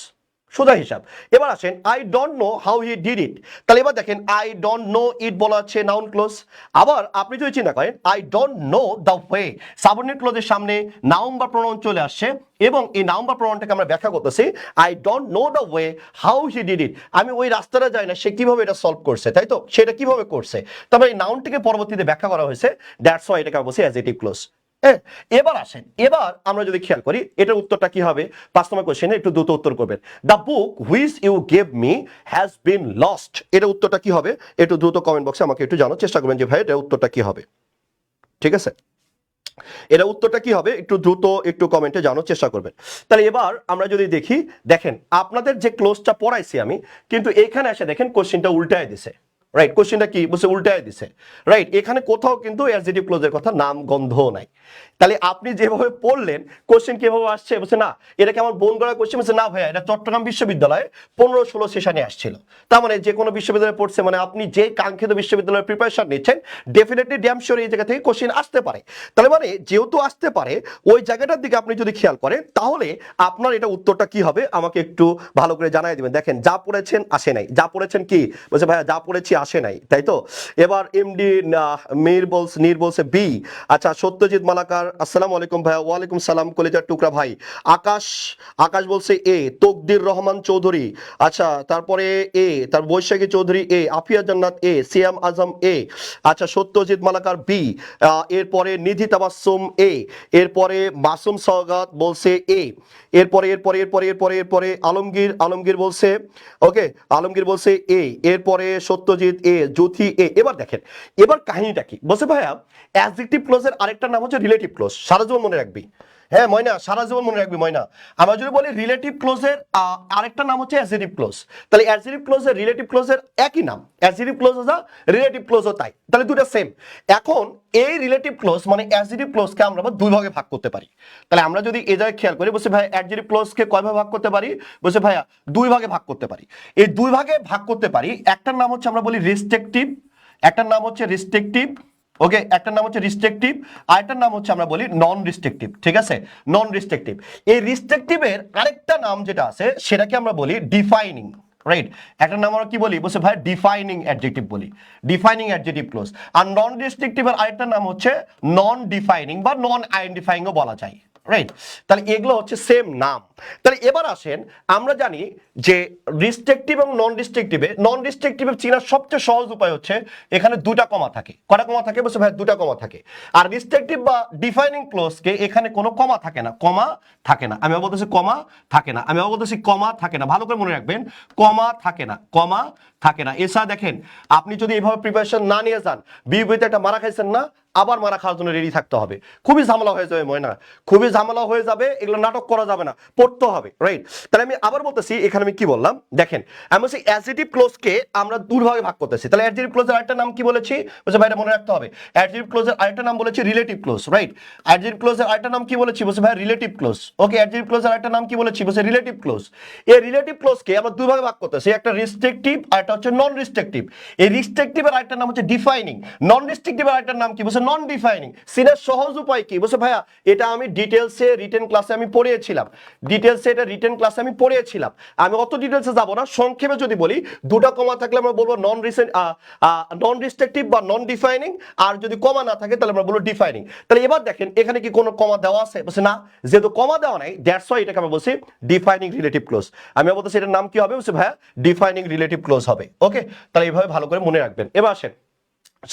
সোজা হিসাব। এবার আসেন I don't know how he did it, তাহলে এবার দেখেন আই ডোন্ট নো ইট বলা হচ্ছে নাউন ক্লোজ। আবার আপনি যদি চিন্তা করেন I don't know the way, subordinate ক্লোজের সামনে নাউন বা প্রোনাউন চলে আসছে এবং এই নাউন বা প্রোনাউনটাকে আমরা ব্যাখ্যা করতেছি I don't know the way how he did it, আমি ওই রাস্তাটা যাই না সে কিভাবে এটা সলভ করছে, তাই তো? সেটা কিভাবে করছে, তবে এই নাউনটিকে পরবর্তীতে ব্যাখ্যা করা হয়েছে, দ্যাটস ওয়াই এটাকে আমরা বলছি অ্যাডজেক্টিভ ক্লোজ। এবার আসেন, এবার আমরা যদি খেয়াল করি এটার উত্তরটা কি হবে? 5 নম্বর কোশ্চেনে একটু দ্রুত উত্তর করবেন। The book which you gave me has been lost, এটা উত্তরটা কি হবে? একটু দ্রুত কমেন্ট বক্সে আমাকে একটু জানার চেষ্টা করবেন যে ভাই এটা উত্তরটা কি হবে। ঠিক আছে, এটা উত্তরটা কি হবে একটু দ্রুত একটু কমেন্টে জানার চেষ্টা করবেন। তাহলে এবার আমরা যদি দেখি, দেখেন আপনাদের যে ক্লোজটা পড়াইছি আমি, কিন্তু এখানে এসে দেখেন কোশ্চেনটা উল্টায় দিছে, রাইট? কোশ্চেনটা কি বলছে? উল্টায় দিছে, রাইট? এখানে কোথাও কিন্তু অ্যাডজেক্টিভ ক্লোজের কথা নাম গন্ধ নাই। তাহলে আপনি যেভাবে পড়লেন কোশ্চেন কিভাবে আসছে? বলছে না এটাকে আমার বোন করা কোশ্চেন, বলছে না ভাইয়া এটা চট্টগ্রাম বিশ্ববিদ্যালয়ে 15-16 সেশনে আসছিল। তার মানে যে কোনো বিশ্ববিদ্যালয়ে পড়ছে মানে আপনি যে কাঙ্ক্ষিত বিশ্ববিদ্যালয়ের প্রিপারেশন নিচ্ছেন, ডেফিনেটলি ড্যাম শিওর এই জায়গা থেকে কোশ্চেন আসতে পারে। তাহলে মানে যেহেতু আসতে পারে ওই জায়গাটার দিকে আপনি যদি খেয়াল করেন, তাহলে আপনার এটা উত্তরটা কি হবে আমাকে একটু ভালো করে জানাই দিবেন। দেখেন যা পড়েছেন আসে নাই, যা পড়েছেন কি বলছে ভাইয়া যা পড়েছি আসে নাই, তাই তো? এবার এমডি নীর বলছে বি। আচ্ছা সত্যজিৎ মালাকার আসসালামু আলাইকুম ভাইয়া। ওয়ালাইকুম সালাম কলিজার টুকরা ভাই। আকাশ বলছে এ। তকদির রহমান চৌধুরী, আচ্ছা তারপরে এ, তার বৈশাখী চৌধুরী এ, আফিয়া জান্নাত এ, সিয়াম আজম এ, আচ্ছা সত্যজিৎ মালাকার বি, এরপরে নিধি তাবাসসুম এ, এরপরে মাসুম সওগাত বলছে এ, এরপরে আলমগীর বলছে ওকে, আলমগীর বলছে এ, এরপরে সত্যজিৎ এ, জ্যোতি এ। এবার দেখেন এবার কাহিনীটা কি বলছে ভাইয়া, অ্যাডজেক্টিভ ক্লোজের আরেকটা নাম হচ্ছে রিলেটিভ ক্লোজ, সারা জীবন মনে রাখবি। হ্যাঁ ময়না, সারা জীবন মনে রাখবি ময়না। আমরা যদি বলি রিলেটিভ ক্লোজের আরেকটা নাম হচ্ছে অ্যাডজেক্টিভ ক্লোজ, তাহলে অ্যাডজেক্টিভ ক্লোজের রিলেটিভ ক্লোজের একই নাম, অ্যাডজেক্টিভ ক্লোজ যা রিলেটিভ ক্লোজও তাই, তাহলে দুটো সেম। এখন এই রিলেটিভ ক্লোজ মানে অ্যাডজেক্টিভ ক্লোজকে আমরা দুই ভাগে ভাগ করতে পারি। তাহলে আমরা যদি এই জায়গায় খেয়াল করি, বলছে ভাই অ্যাডজেক্টিভ ক্লোজকে কয় ভাগে ভাগ করতে পারি? বলছে ভাইয়া দুই ভাগে ভাগ করতে পারি। এই দুই ভাগে ভাগ করতে পারি, একটার নাম হচ্ছে আমরা বলি রেস্ট্রিকটিভ, একটার নাম হচ্ছে রেস্ট্রিকটিভ, ওকে, একটার নাম হচ্ছে রিস্ট্রিকটিভ, আরেকটার নাম হচ্ছে আমরা বলি নন রিস্ট্রিকটিভ। ঠিক আছে, নন রিস্ট্রিকটিভ। এই রিস্ট্রিকটিভের আরেকটা নাম যেটা আছে সেটাকে আমরা বলি ডিফাইনিং, রাইট? একটা নাম আমরা কি বলি? বলছে ভাই ডিফাইনিং অ্যাডজেক্টিভ বলি, ডিফাইনিং অ্যাডজেক্টিভ ক্লোজ। আর নন রিস্ট্রিকটিভের আরেকটা নাম হচ্ছে নন ডিফাইনিং বা নন আইডেন্টিফাইংও বলা যায়, রাইট? তাহলে এগুলো হচ্ছে সেম নাম। তাহলে এবার আসেন, আমরা জানি যে রিস্ট্রিকটিভ এবং নন রিস্ট্রিকটিভে চেনার সবচেয়ে সহজ উপায় হচ্ছে এখানে দুটা কমা থাকে। কটা কমা থাকে? বলছে ভাই দুটা কমা থাকে। আর রিস্ট্রিকটিভ বা ডিফাইনিং ক্লোজকে এখানে কোনো কমা থাকে না, কমা থাকে না। আমি বলতেছি কমা থাকে না, আমি বলতেছি কমা থাকে না, ভালো করে মনে রাখবেন, কমা থাকে না, কমা থাকে না। এছাড়া দেখেন আপনি যদি এইভাবে প্রিপারেশন না নিয়ে যান, বিবিতে একটা মারা খাইছেন না, আবার মারা খাওয়ার জন্য রেডি থাকতে হবে। খুবই ঝামেলা হয়ে যাবে ময়না, খুবই ঝামেলা হয়ে যাবে, এগুলো নাটক করা যাবে না, পড়তে হবে, রাইট? তাহলে আমি আবার বলতেছি, এখানে আমি কি বললাম দেখেন, আমি বলছি অ্যাডজেক্টিভ ক্লোজকে আমরা দুই ভাগে ভাগ করতেছি। তাহলে অ্যাডজেক্টিভ ক্লোজের আরেকটা নাম কি বলেছি? বলছে ভাই এটা মনে রাখতে হবে, অ্যাডজেক্টিভ ক্লোজের আরেকটা নাম বলেছি রিলেটিভ ক্লোজ, রাইট? অ্যাডজেক্টিভ ক্লোজের আরেকটা নাম কি বলেছি? বলছে ভাই রিলেটিভ ক্লোজ, ওকে। অ্যাডজেক্টিভ ক্লোজের আরেকটা নাম কি বলেছি? বলছে রিলেটিভ ক্লোজ। এই রিলেটিভ ক্লোজকে আমরা দুই ভাগে ভাগ করতেছি, একটা রিস্ট্রিকটিভ আর একটা হচ্ছে নন রিস্ট্রিকটিভ। এই রিস্ট্রিকটিভের আরেকটা নাম হচ্ছে ডিফাইনিং, নন রিস্ট্রিকটিভের আরেকটা নাম কি? বলছে নন ডিফাইনিং। সিনের সহজ উপায় কি বলছে ভাইয়া, এটা আমি ডিটেলসে রিটেন ক্লাসে আমি পড়িয়েছিলাম, ডিটেলসে এটা রিটেন ক্লাসে আমি পড়িয়েছিলাম, আমি অত ডিটেলসে যাব না, সংক্ষেপে যদি বলি দুটো কমা থাকলে আমরা বলবো নন রিস্ট্রিকটিভ বা নন ডিফাইনিং, আর যদি কমা না থাকে তাহলে আমরা বলবো ডিফাইনিং। তাহলে এবার দেখেন এখানে কি কোনো কমা দেওয়া আছে, বলছে না, যেহেতু কমা দেওয়া নাই দ্যাটস ওয়াই এটাকে আমরা বলছি ডিফাইনিং রিলেটিভ ক্লোজ। আমি বলতেছি এটার নাম কি হবে, বলছে ভাইয়া ডিফাইনিং রিলেটিভ ক্লোজ হবে। ওকে, তাহলে এইভাবে ভালো করে মনে রাখবেন। এবার আসেন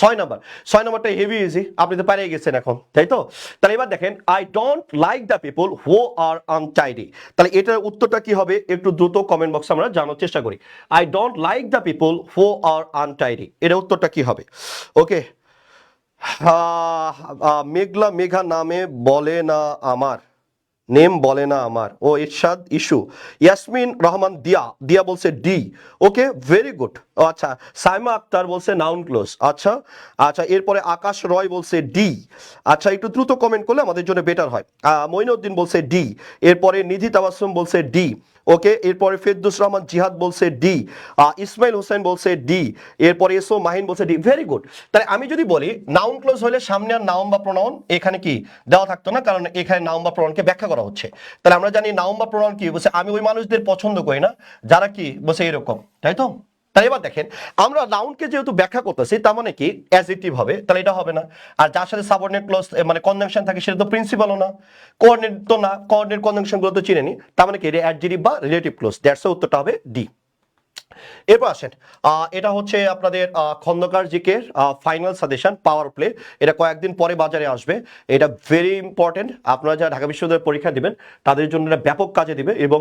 6 নম্বরটা হেভি ইজি, আপনি তো পারিয়ে গেছেন এখন, তাই তো? তাহলে এবার দেখেন I don't like the people who are untidy. তাহলে এটার উত্তরটা কি হবে একটু দ্রুত কমেন্ট বক্সে আমরা জানার চেষ্টা করি। I don't like the people who are untidy, এটার উত্তরটা কি হবে? ওকে, মেঘলা মেঘা নামে বলে না আমার, নেম বলে না আমার, ও ইরশাদ ইস্যু, ইয়াসমিন রহমান দিয়া, দিয়া বলছে ডি। ওকে, ভেরি গুড। আচ্ছা, সাইমা আক্তার বলছে নাউন ক্লোজ। আচ্ছা আচ্ছা, এরপরে আকাশ রয় বলছে ডি। আচ্ছা, একটু দ্রুত কমেন্ট করলে আমাদের জন্য বেটার হয়। মঈনুদ্দিন বলছে ডি, এরপরে নিধি তাবাসসুম বলছে ডি। ওকে, এরপরে ফেরদৌস রহমান জিহাদ বলছে ডি, ইসমাইল হোসেন বলছে ডি, এরপরে এসো মাহিন বলছে ডি। Very good. তাহলে আমি যদি বলি নাউন ক্লোজ হলে সামনে আর নাউন বা প্রোনাউন এখানে কি দেওয়া থাকতো না, কারণ এখানে নাউন বা প্রোনাউনকে ব্যাখ্যা করা হচ্ছে। তাহলে আমরা জানি নাউন বা প্রোনাউন কি বলছে, আমি ওই মানুষদের পছন্দ করি না যারা কি বলছে এরকম, তাই তো? তাহলে এবার দেখেন আমরা নাউনকে যেহেতু ব্যাখ্যা করতেছি তার মানে কি অ্যাডজেক্টিভ হবে, তাহলে এটা হবে না। আর যার সাথে সাবঅর্ডিনেট ক্লজ মানে কনজাংশন থাকে সেটা তো প্রিন্সিপালও না, কোঅর্ডিনেট তো না, কোঅর্ডিনেট কনজাংশন গুলো তো চিনেনি, তার মানে কি এটা অ্যাডজেক্টিভ বা রিলেটিভ ক্লজ। দ্যাটস উত্তরটা হবে ডি। এরপর আসেন, এটা হচ্ছে আপনাদের Khandaker G K final suggestion power play, এটা কয়েকদিন পরে বাজারে আসবে। এটা ভেরি ইম্পর্টেন্ট, আপনারা যারা ঢাকা বিশ্ববিদ্যালয়ের পরীক্ষা দিবেন তাদের জন্য এটা ব্যাপক কাজে দিবে, এবং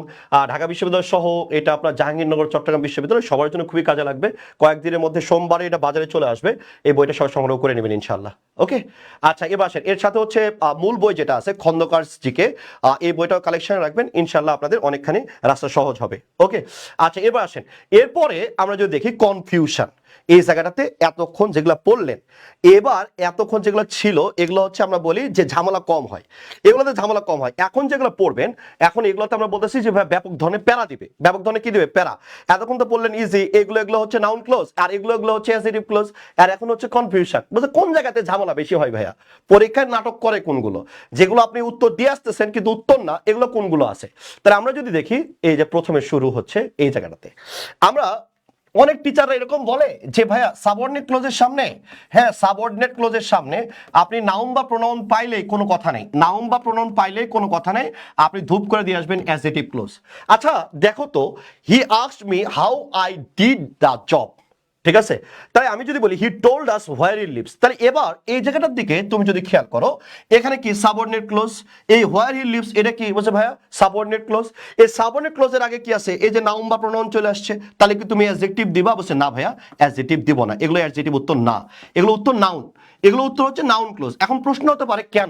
ঢাকা বিশ্ববিদ্যালয় সহ এটা আপনার জাহাঙ্গীরনগর চট্টগ্রাম বিশ্ববিদ্যালয় সবার জন্য খুবই কাজে লাগবে। কয়েকদিনের মধ্যে সোমবারে এটা বাজারে চলে আসবে, এই বইটা সবাই সংগ্রহ করে নেবেন ইনশাল্লাহ। ওকে, আচ্ছা এবার আসেন, এর সাথে হচ্ছে মূল বই যেটা আছে খন্দকার জিকে, এই বইটাও কালেকশনে রাখবেন, ইনশাল্লাহ আপনাদের অনেকখানি রাস্তা সহজ হবে। ওকে, আচ্ছা এবার আসেন, এরপরে আমরা যদি দেখি কনফিউশন, এই জায়গাটাতে এতক্ষণ যেগুলো পড়লেন, এবার এতক্ষণ যেগুলো ছিল এগুলো হচ্ছে আমরা বলি যে ঝামেলা কম হয়, এগুলোতে ঝামেলা কম হয়। এখন যেগুলো পড়বেন এখন এগুলোতে আমরা বলতেছি যে ব্যাপক ধরনের প্যারা দিবে, ব্যাপক ধরনের কি দিবে, প্যারা। এতক্ষণ তো পড়লেন ইজি, এগুলো হচ্ছে নাউন ক্লোজ, আর এগুলো হচ্ছে অ্যাডজেক্টিভ ক্লোজ, আর এখন হচ্ছে কনফিউশন। বলতে কোন জায়গাতে ঝামেলা বেশি হয় ভাইয়া, পরীক্ষায় নাটক করে কোনগুলো, যেগুলো আপনি উত্তর দিয়ে আসতেছেন কিন্তু উত্তর না, এগুলো কোনগুলো আছে? তাহলে আমরা যদি দেখি এই যে প্রথমে শুরু হচ্ছে এই জায়গাটাতে, আমরা অনেক টিচাররা এরকম বলে যে ভাইয়া সাবঅর্ডিনেট ক্লোজের সামনে, হ্যাঁ সাবঅর্ডিনেট ক্লোজের সামনে আপনি নাউন বা প্রোনাউন পাইলেই কোনো কথা নেই, নাউন বা প্রোনাউন পাইলেই কোনো কথা নেই, আপনি ধূপ করে দিয়ে আসবেন অ্যাডজেক্টিভ ক্লোজ। আচ্ছা দেখো তো, he asked me how I did the job, ঠিক আছে? তাই আমি যদি বলি হি told us where he leaves, তাহলে এবার এই জায়গাটার দিকে তুমি যদি খেয়াল করো, এখানে কি সাবঅর্ডিনেট ক্লোজ, এই হোয়ার হি লিভস এটা কি বলছে ভাইয়া সাবঅর্ডিনেট ক্লোজ। এই সাবঅর্ডিনেট ক্লোজের আগে কি আছে, এই যে নাউন বা প্রোনাউন চলে আসছে, তাহলে কি তুমি অ্যাডজেক্টিভ দিবা? বলছে না ভাইয়া অ্যাডজেক্টিভ দিব না, এগুলো অ্যাডজেক্টিভ উত্তর না, এগুলো উত্তর নাউন, এগুলো উত্তর হচ্ছে নাউন ক্লোজ। এখন প্রশ্ন হতে পারে কেন,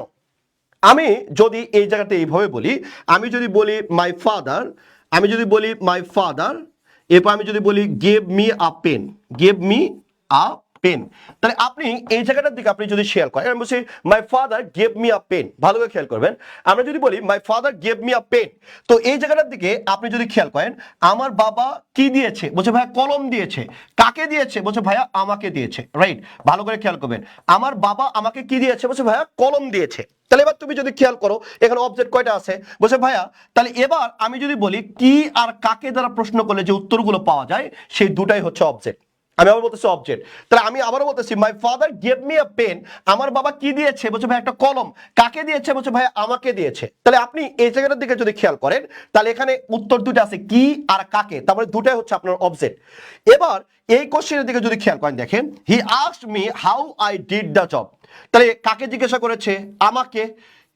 আমি যদি এই জায়গাতে এইভাবে বলি, আমি যদি বলি মাই ফাদার, আমি যদি বলি মাই ফাদার, এরপর আমি যদি বলি gave me a pen, gave me a pen, তাহলে আপনি এই জায়গাটার দিকে আপনি যদি শেয়ার করেন, আমি বলছি my father gave me a pen, ভালো করে খেয়াল করবেন, আমরা যদি বলি my father gave me a pen, তো এই জায়গাটার দিকে আপনি যদি খেয়াল করেন, আমার বাবা কি দিয়েছে, বলছে ভাইয়া কলম দিয়েছে, কাকে দিয়েছে, বলছে ভাইয়া আমাকে দিয়েছে, রাইট? ভালো করে খেয়াল করবেন, আমার বাবা আমাকে কি দিয়েছে, বলছে ভাইয়া কলম দিয়েছে। তাহলে এবার তুমি যদি খেয়াল করো এখানে অবজেক্ট কয়টা আছে, বলছে ভাইয়া, তাহলে এবার আমি যদি বলি কি আর কাকে দ্বারা প্রশ্ন করলে যে উত্তরগুলো পাওয়া যায় সেই দুটাই হচ্ছে অবজেক্ট, আমি আবার বলতেছি অবজেক্ট। তাহলে আমি আবারও বলতেছি my father gave me a pen, আমার বাবা কি দিয়েছে, বলছে ভাই একটা কলম, কাকে দিয়েছে, বলছে ভাই আমাকে দিয়েছে। তাহলে আপনি এই জায়গাটার দিকে যদি খেয়াল করেন তাহলে এখানে উত্তর দুটো আছে কি আর কাকে, তার মানে দুটাই হচ্ছে আপনার অবজেক্ট। এবার এই কোশ্চেনের দিকে যদি খেয়াল করেন দেখেন, he asked me how I did the job, তাহলে কাকে জিজ্ঞাসা করেছে, আমাকে।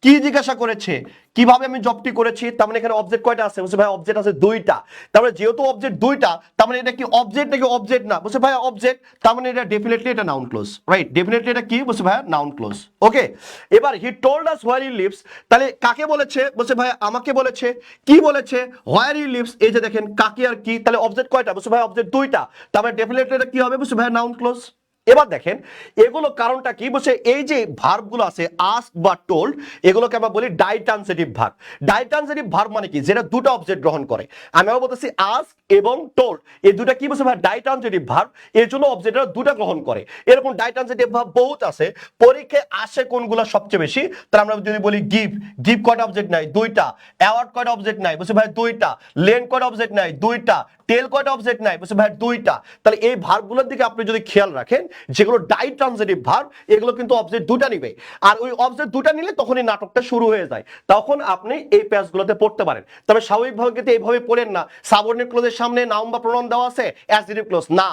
কি জিজ্ঞাসা করেছে, কিভাবে আমি জবটি করেছি, তার মানে এখানে অবজেক্ট কয়টা আছে, বলছে ভাই অবজেক্ট আছে দুইটা, তার মানে যেহেতু অবজেক্ট দুইটা তার মানে এটা কি অবজেক্ট নাকি অবজেক্ট না, বলছে ভাই অবজেক্ট, তার মানে এটা ডেফিনেটলি এটা নাউন ক্লোজ, রাইট? ডেফিনেটলি এটা কি, বলছে ভাই নাউন ক্লোজ। ওকে, এবার হি told us where he leaves, তাহলে কাকে বলেছে, বলছে ভাই আমাকে বলেছে, কি বলেছে, হোয়ার হি লিভস, এই যে দেখেন কাকে আর কি, তাহলে অবজেক্ট কয়টা, বলছে ভাই অবজেক্ট দুইটা, তার মানে ডেফিনেটলি এটা কি হবে, বলছে ভাই নাউন ক্লোজ। এবার দেখেন এগুলো কারণটা কি বলছে, এই যে ভার্বগুলো আছে আস্ক বা টোল্ড, এগুলোকে আমরা বলি ডাইট্রান্সিটিভ ভার্ব। ডাইট্রান্সিটিভ ভার্ব মানে কি, যেটা দুটো অবজেক্ট গ্রহণ করে। আমি আবার বলতেছি আস্ক এবং টোল্ড, এই দুটা কি বলছে ভাই, ডাইট্রান্সিটিভ ভার্ব, এর জন্য অবজেক্টরা দুটো গ্রহণ করে। এরকম ডাইট্রান্সিটিভ ভার্ব বহুত আছে, পরীক্ষায় আসে কোনগুলো সবচেয়ে বেশি, তাহলে আমরা যদি বলি গিভ, গিভ কয়টা অবজেক্ট নাই, দুইটা। অ্যাওয়ার্ড কয়টা অবজেক্ট নাই, বলছে ভাই দুইটা। লেন্ড কয়টা অবজেক্ট নাই, দুইটা। টেল কয়টা অবজেক্ট নাই, বলছে ভাই দুইটা। তাহলে এই ভার্বগুলোর দিকে আপনি যদি খেয়াল রাখেন, যেগুলো ডাইট্রান্সিটিভ ভার্ব, এগুলো কিন্তু অবজেক্ট দুটা নিবে। আর ওই অবজেক্ট দুটা নিলে তখনই নাটকটা শুরু হয়ে যায়, তখন আপনি এই পেজগুলোতে পড়তে পারেন। তবে স্বাভাবিকভাবে কিন্তু এইভাবে পড়েন না, সাবঅর্ডিনেট ক্লজের সামনে নাউন বা প্রোনাউন দেওয়া আছে, অ্যাডজেক্টিভ ক্লজ না,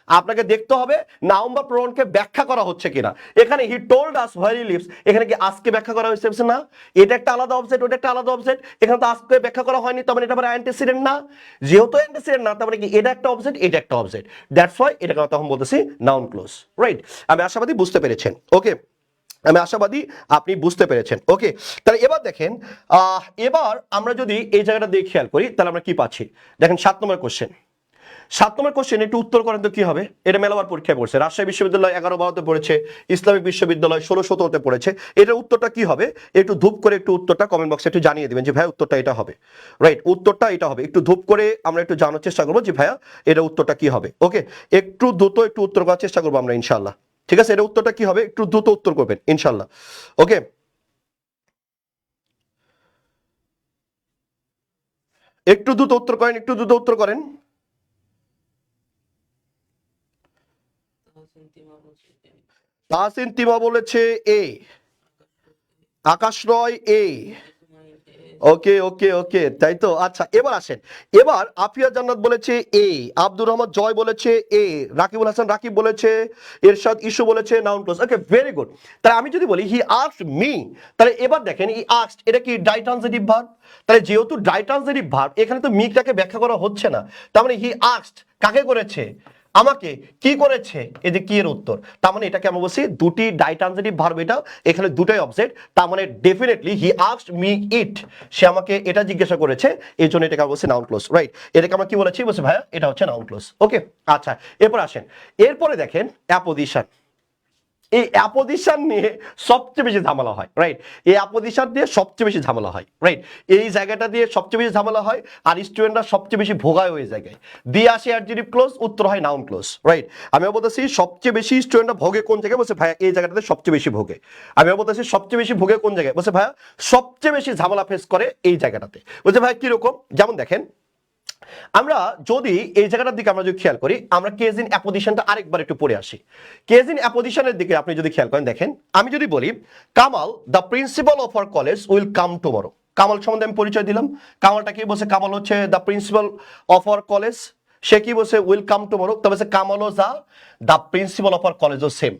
আপনাকে দেখতে হবে নাউন বা প্রোনাউনকে ব্যাখ্যা করা হচ্ছে কিনা। এখানে হি told us where he leaves, এখানে কি আজকে ব্যাখ্যা করা হয়েছে না? এটা একটা আলাদা অবজেক্ট, ওটা একটা আলাদা অবজেক্ট, এখানে তো আজকে ব্যাখ্যা করা হয়নি, তার মানে এটা আবার অ্যান্টিসিডেন্ট না। যেহেতু অ্যান্টিসিডেন্ট না, তার মানে কি এটা একটা অবজেক্ট, এটা একটা অবজেক্ট, দ্যাটস হোয়াই এটাকে তখন বলতেছি নাউন ক্লজ, রাইট? আমি আশাবাদী বুঝতে পেরেছেন, ওকে? আমি আশাবাদী আপনি বুঝতে পেরেছেন, ওকে? তাহলে এবার দেখেন, এবার আমরা যদি এই জায়গাটা দিয়ে খেয়াল করি, তাহলে আমরা কি পাচ্ছি দেখেন। 7 নম্বর কোশ্চেন, 7 নম্বর কোশ্চেন একটু উত্তর করেন তো কি হবে। এটা মেলাবার পরীক্ষায় পড়ছে, রাজশাহী বিশ্ববিদ্যালয় 11-12তে পড়েছে, ইসলামিক বিশ্ববিদ্যালয় 16-17তে পড়েছে। এটার উত্তরটা কি হবে, একটু ধূপ করে একটু উত্তরটা কমেন্ট বক্সে একটু জানিয়ে দিবেন যে ভাই উত্তরটা এটা হবে, রাইট? উত্তরটা এটা হবে, একটু ধূপ করে আমরা একটু জানার চেষ্টা করবো যে ভাইয়া এটা উত্তরটা কি হবে, ওকে? একটু দ্রুত একটু উত্তর করার চেষ্টা করবো আমরা ইনশাআল্লাহ, ঠিক আছে? এটা উত্তরটা কি হবে, একটু দ্রুত উত্তর করবেন ইনশাআল্লাহ, ওকে? একটু দ্রুত উত্তর করেন, একটু দ্রুত উত্তর করেন। তাহসিন তিমা বলেছে এ, আকাশ রয় এ, ওকে ওকে ওকে, তাই তো। আচ্ছা এবার আসেন, এবার আফিয়া জান্নাত বলেছে এ, আব্দুর রহমান জয় বলেছে এ, রাকিবুল হাসান রাকিব বলেছে, এরশাদ ইস্যু বলেছে noun clause, okay very good. তাহলে আমি যদি বলি হি আস্কড মি, তাহলে এবার দেখেন হি আস্কড, এটা কি ডাইট্রান্সিটিভ ভার্ব। তাহলে যেহেতু ডাইট্রান্সিটিভ ভার্ব, এখানে তো মিটাকে ব্যাখ্যা করা হচ্ছে না, তার মানে হি আস্কড কাকে করেছে, আমাকে। কি করেছে, এই যে কি এর উত্তর, তার মানে এটাকে আমরা বলছি দুটি ডাইট্রান্সিটিভ ভার্ব, এটা এখানে দুটাই অবজেক্ট, তার মানে ডেফিনেটলি হি আস্কড মি ইট, সে আমাকে এটা জিজ্ঞাসা করেছে, এই জন্য এটাকে বলছি নাউন ক্লজ, রাইট? এটাকে আমরা কি বলেছি, বলছি ভাইয়া এটা হচ্ছে নাউন ক্লজ, ওকে? আচ্ছা এরপর আসেন, এরপরে দেখেন অ্যাপোজিশন। এই অ্যাপোজিশন নিয়ে সবচেয়ে বেশি ঝামেলা হয়, রাইট? এই অ্যাপোজিশন দিয়ে সবচেয়ে বেশি ঝামেলা হয়, রাইট? এই জায়গাটা দিয়ে সবচেয়ে বেশি ঝামেলা হয়, আর স্টুডেন্টরা সবচেয়ে বেশি ভোগায় ওই জায়গায়, দিয়ে আসে অ্যাডজেক্টিভ ক্লজ, উত্তর হয় নাউন ক্লজ, রাইট? আমিও বলতেছি সবচেয়ে বেশি স্টুডেন্টরা ভোগে কোন জায়গায়, বলছে ভাইয়া এই জায়গাটাতে সবচেয়ে বেশি ভোগে। আমিও বলতেছি সবচেয়ে বেশি ভোগে কোন জায়গায়, বলছে ভাইয়া সবচেয়ে বেশি ঝামেলা ফেস করে এই জায়গাটাতে। বলছে ভাইয়া কিরকম, যেমন দেখেন আমরা যদি এই জায়গাটার দিকে আমরা যদি খেয়াল করি, আমরা কেজ ইন অ্যাপোজিশনটা আরেকবার একটু পড়ে আসি। কেজ ইন অ্যাপোজিশনের দিকে আপনি যদি খেয়াল করেন, দেখেন আমি যদি বলি Kamal the principal of our college will come tomorrow, Kamal সম্বন্ধে আমি পরিচয় দিলাম, কামালটা কি বলছে, কামাল হচ্ছে the principal of our college, সে কি বলছে উইল কাম টুমরো, তবে সে কামালও যা, দ্য প্রিন্সিপাল অফ আওয়ার কলেজও সেম।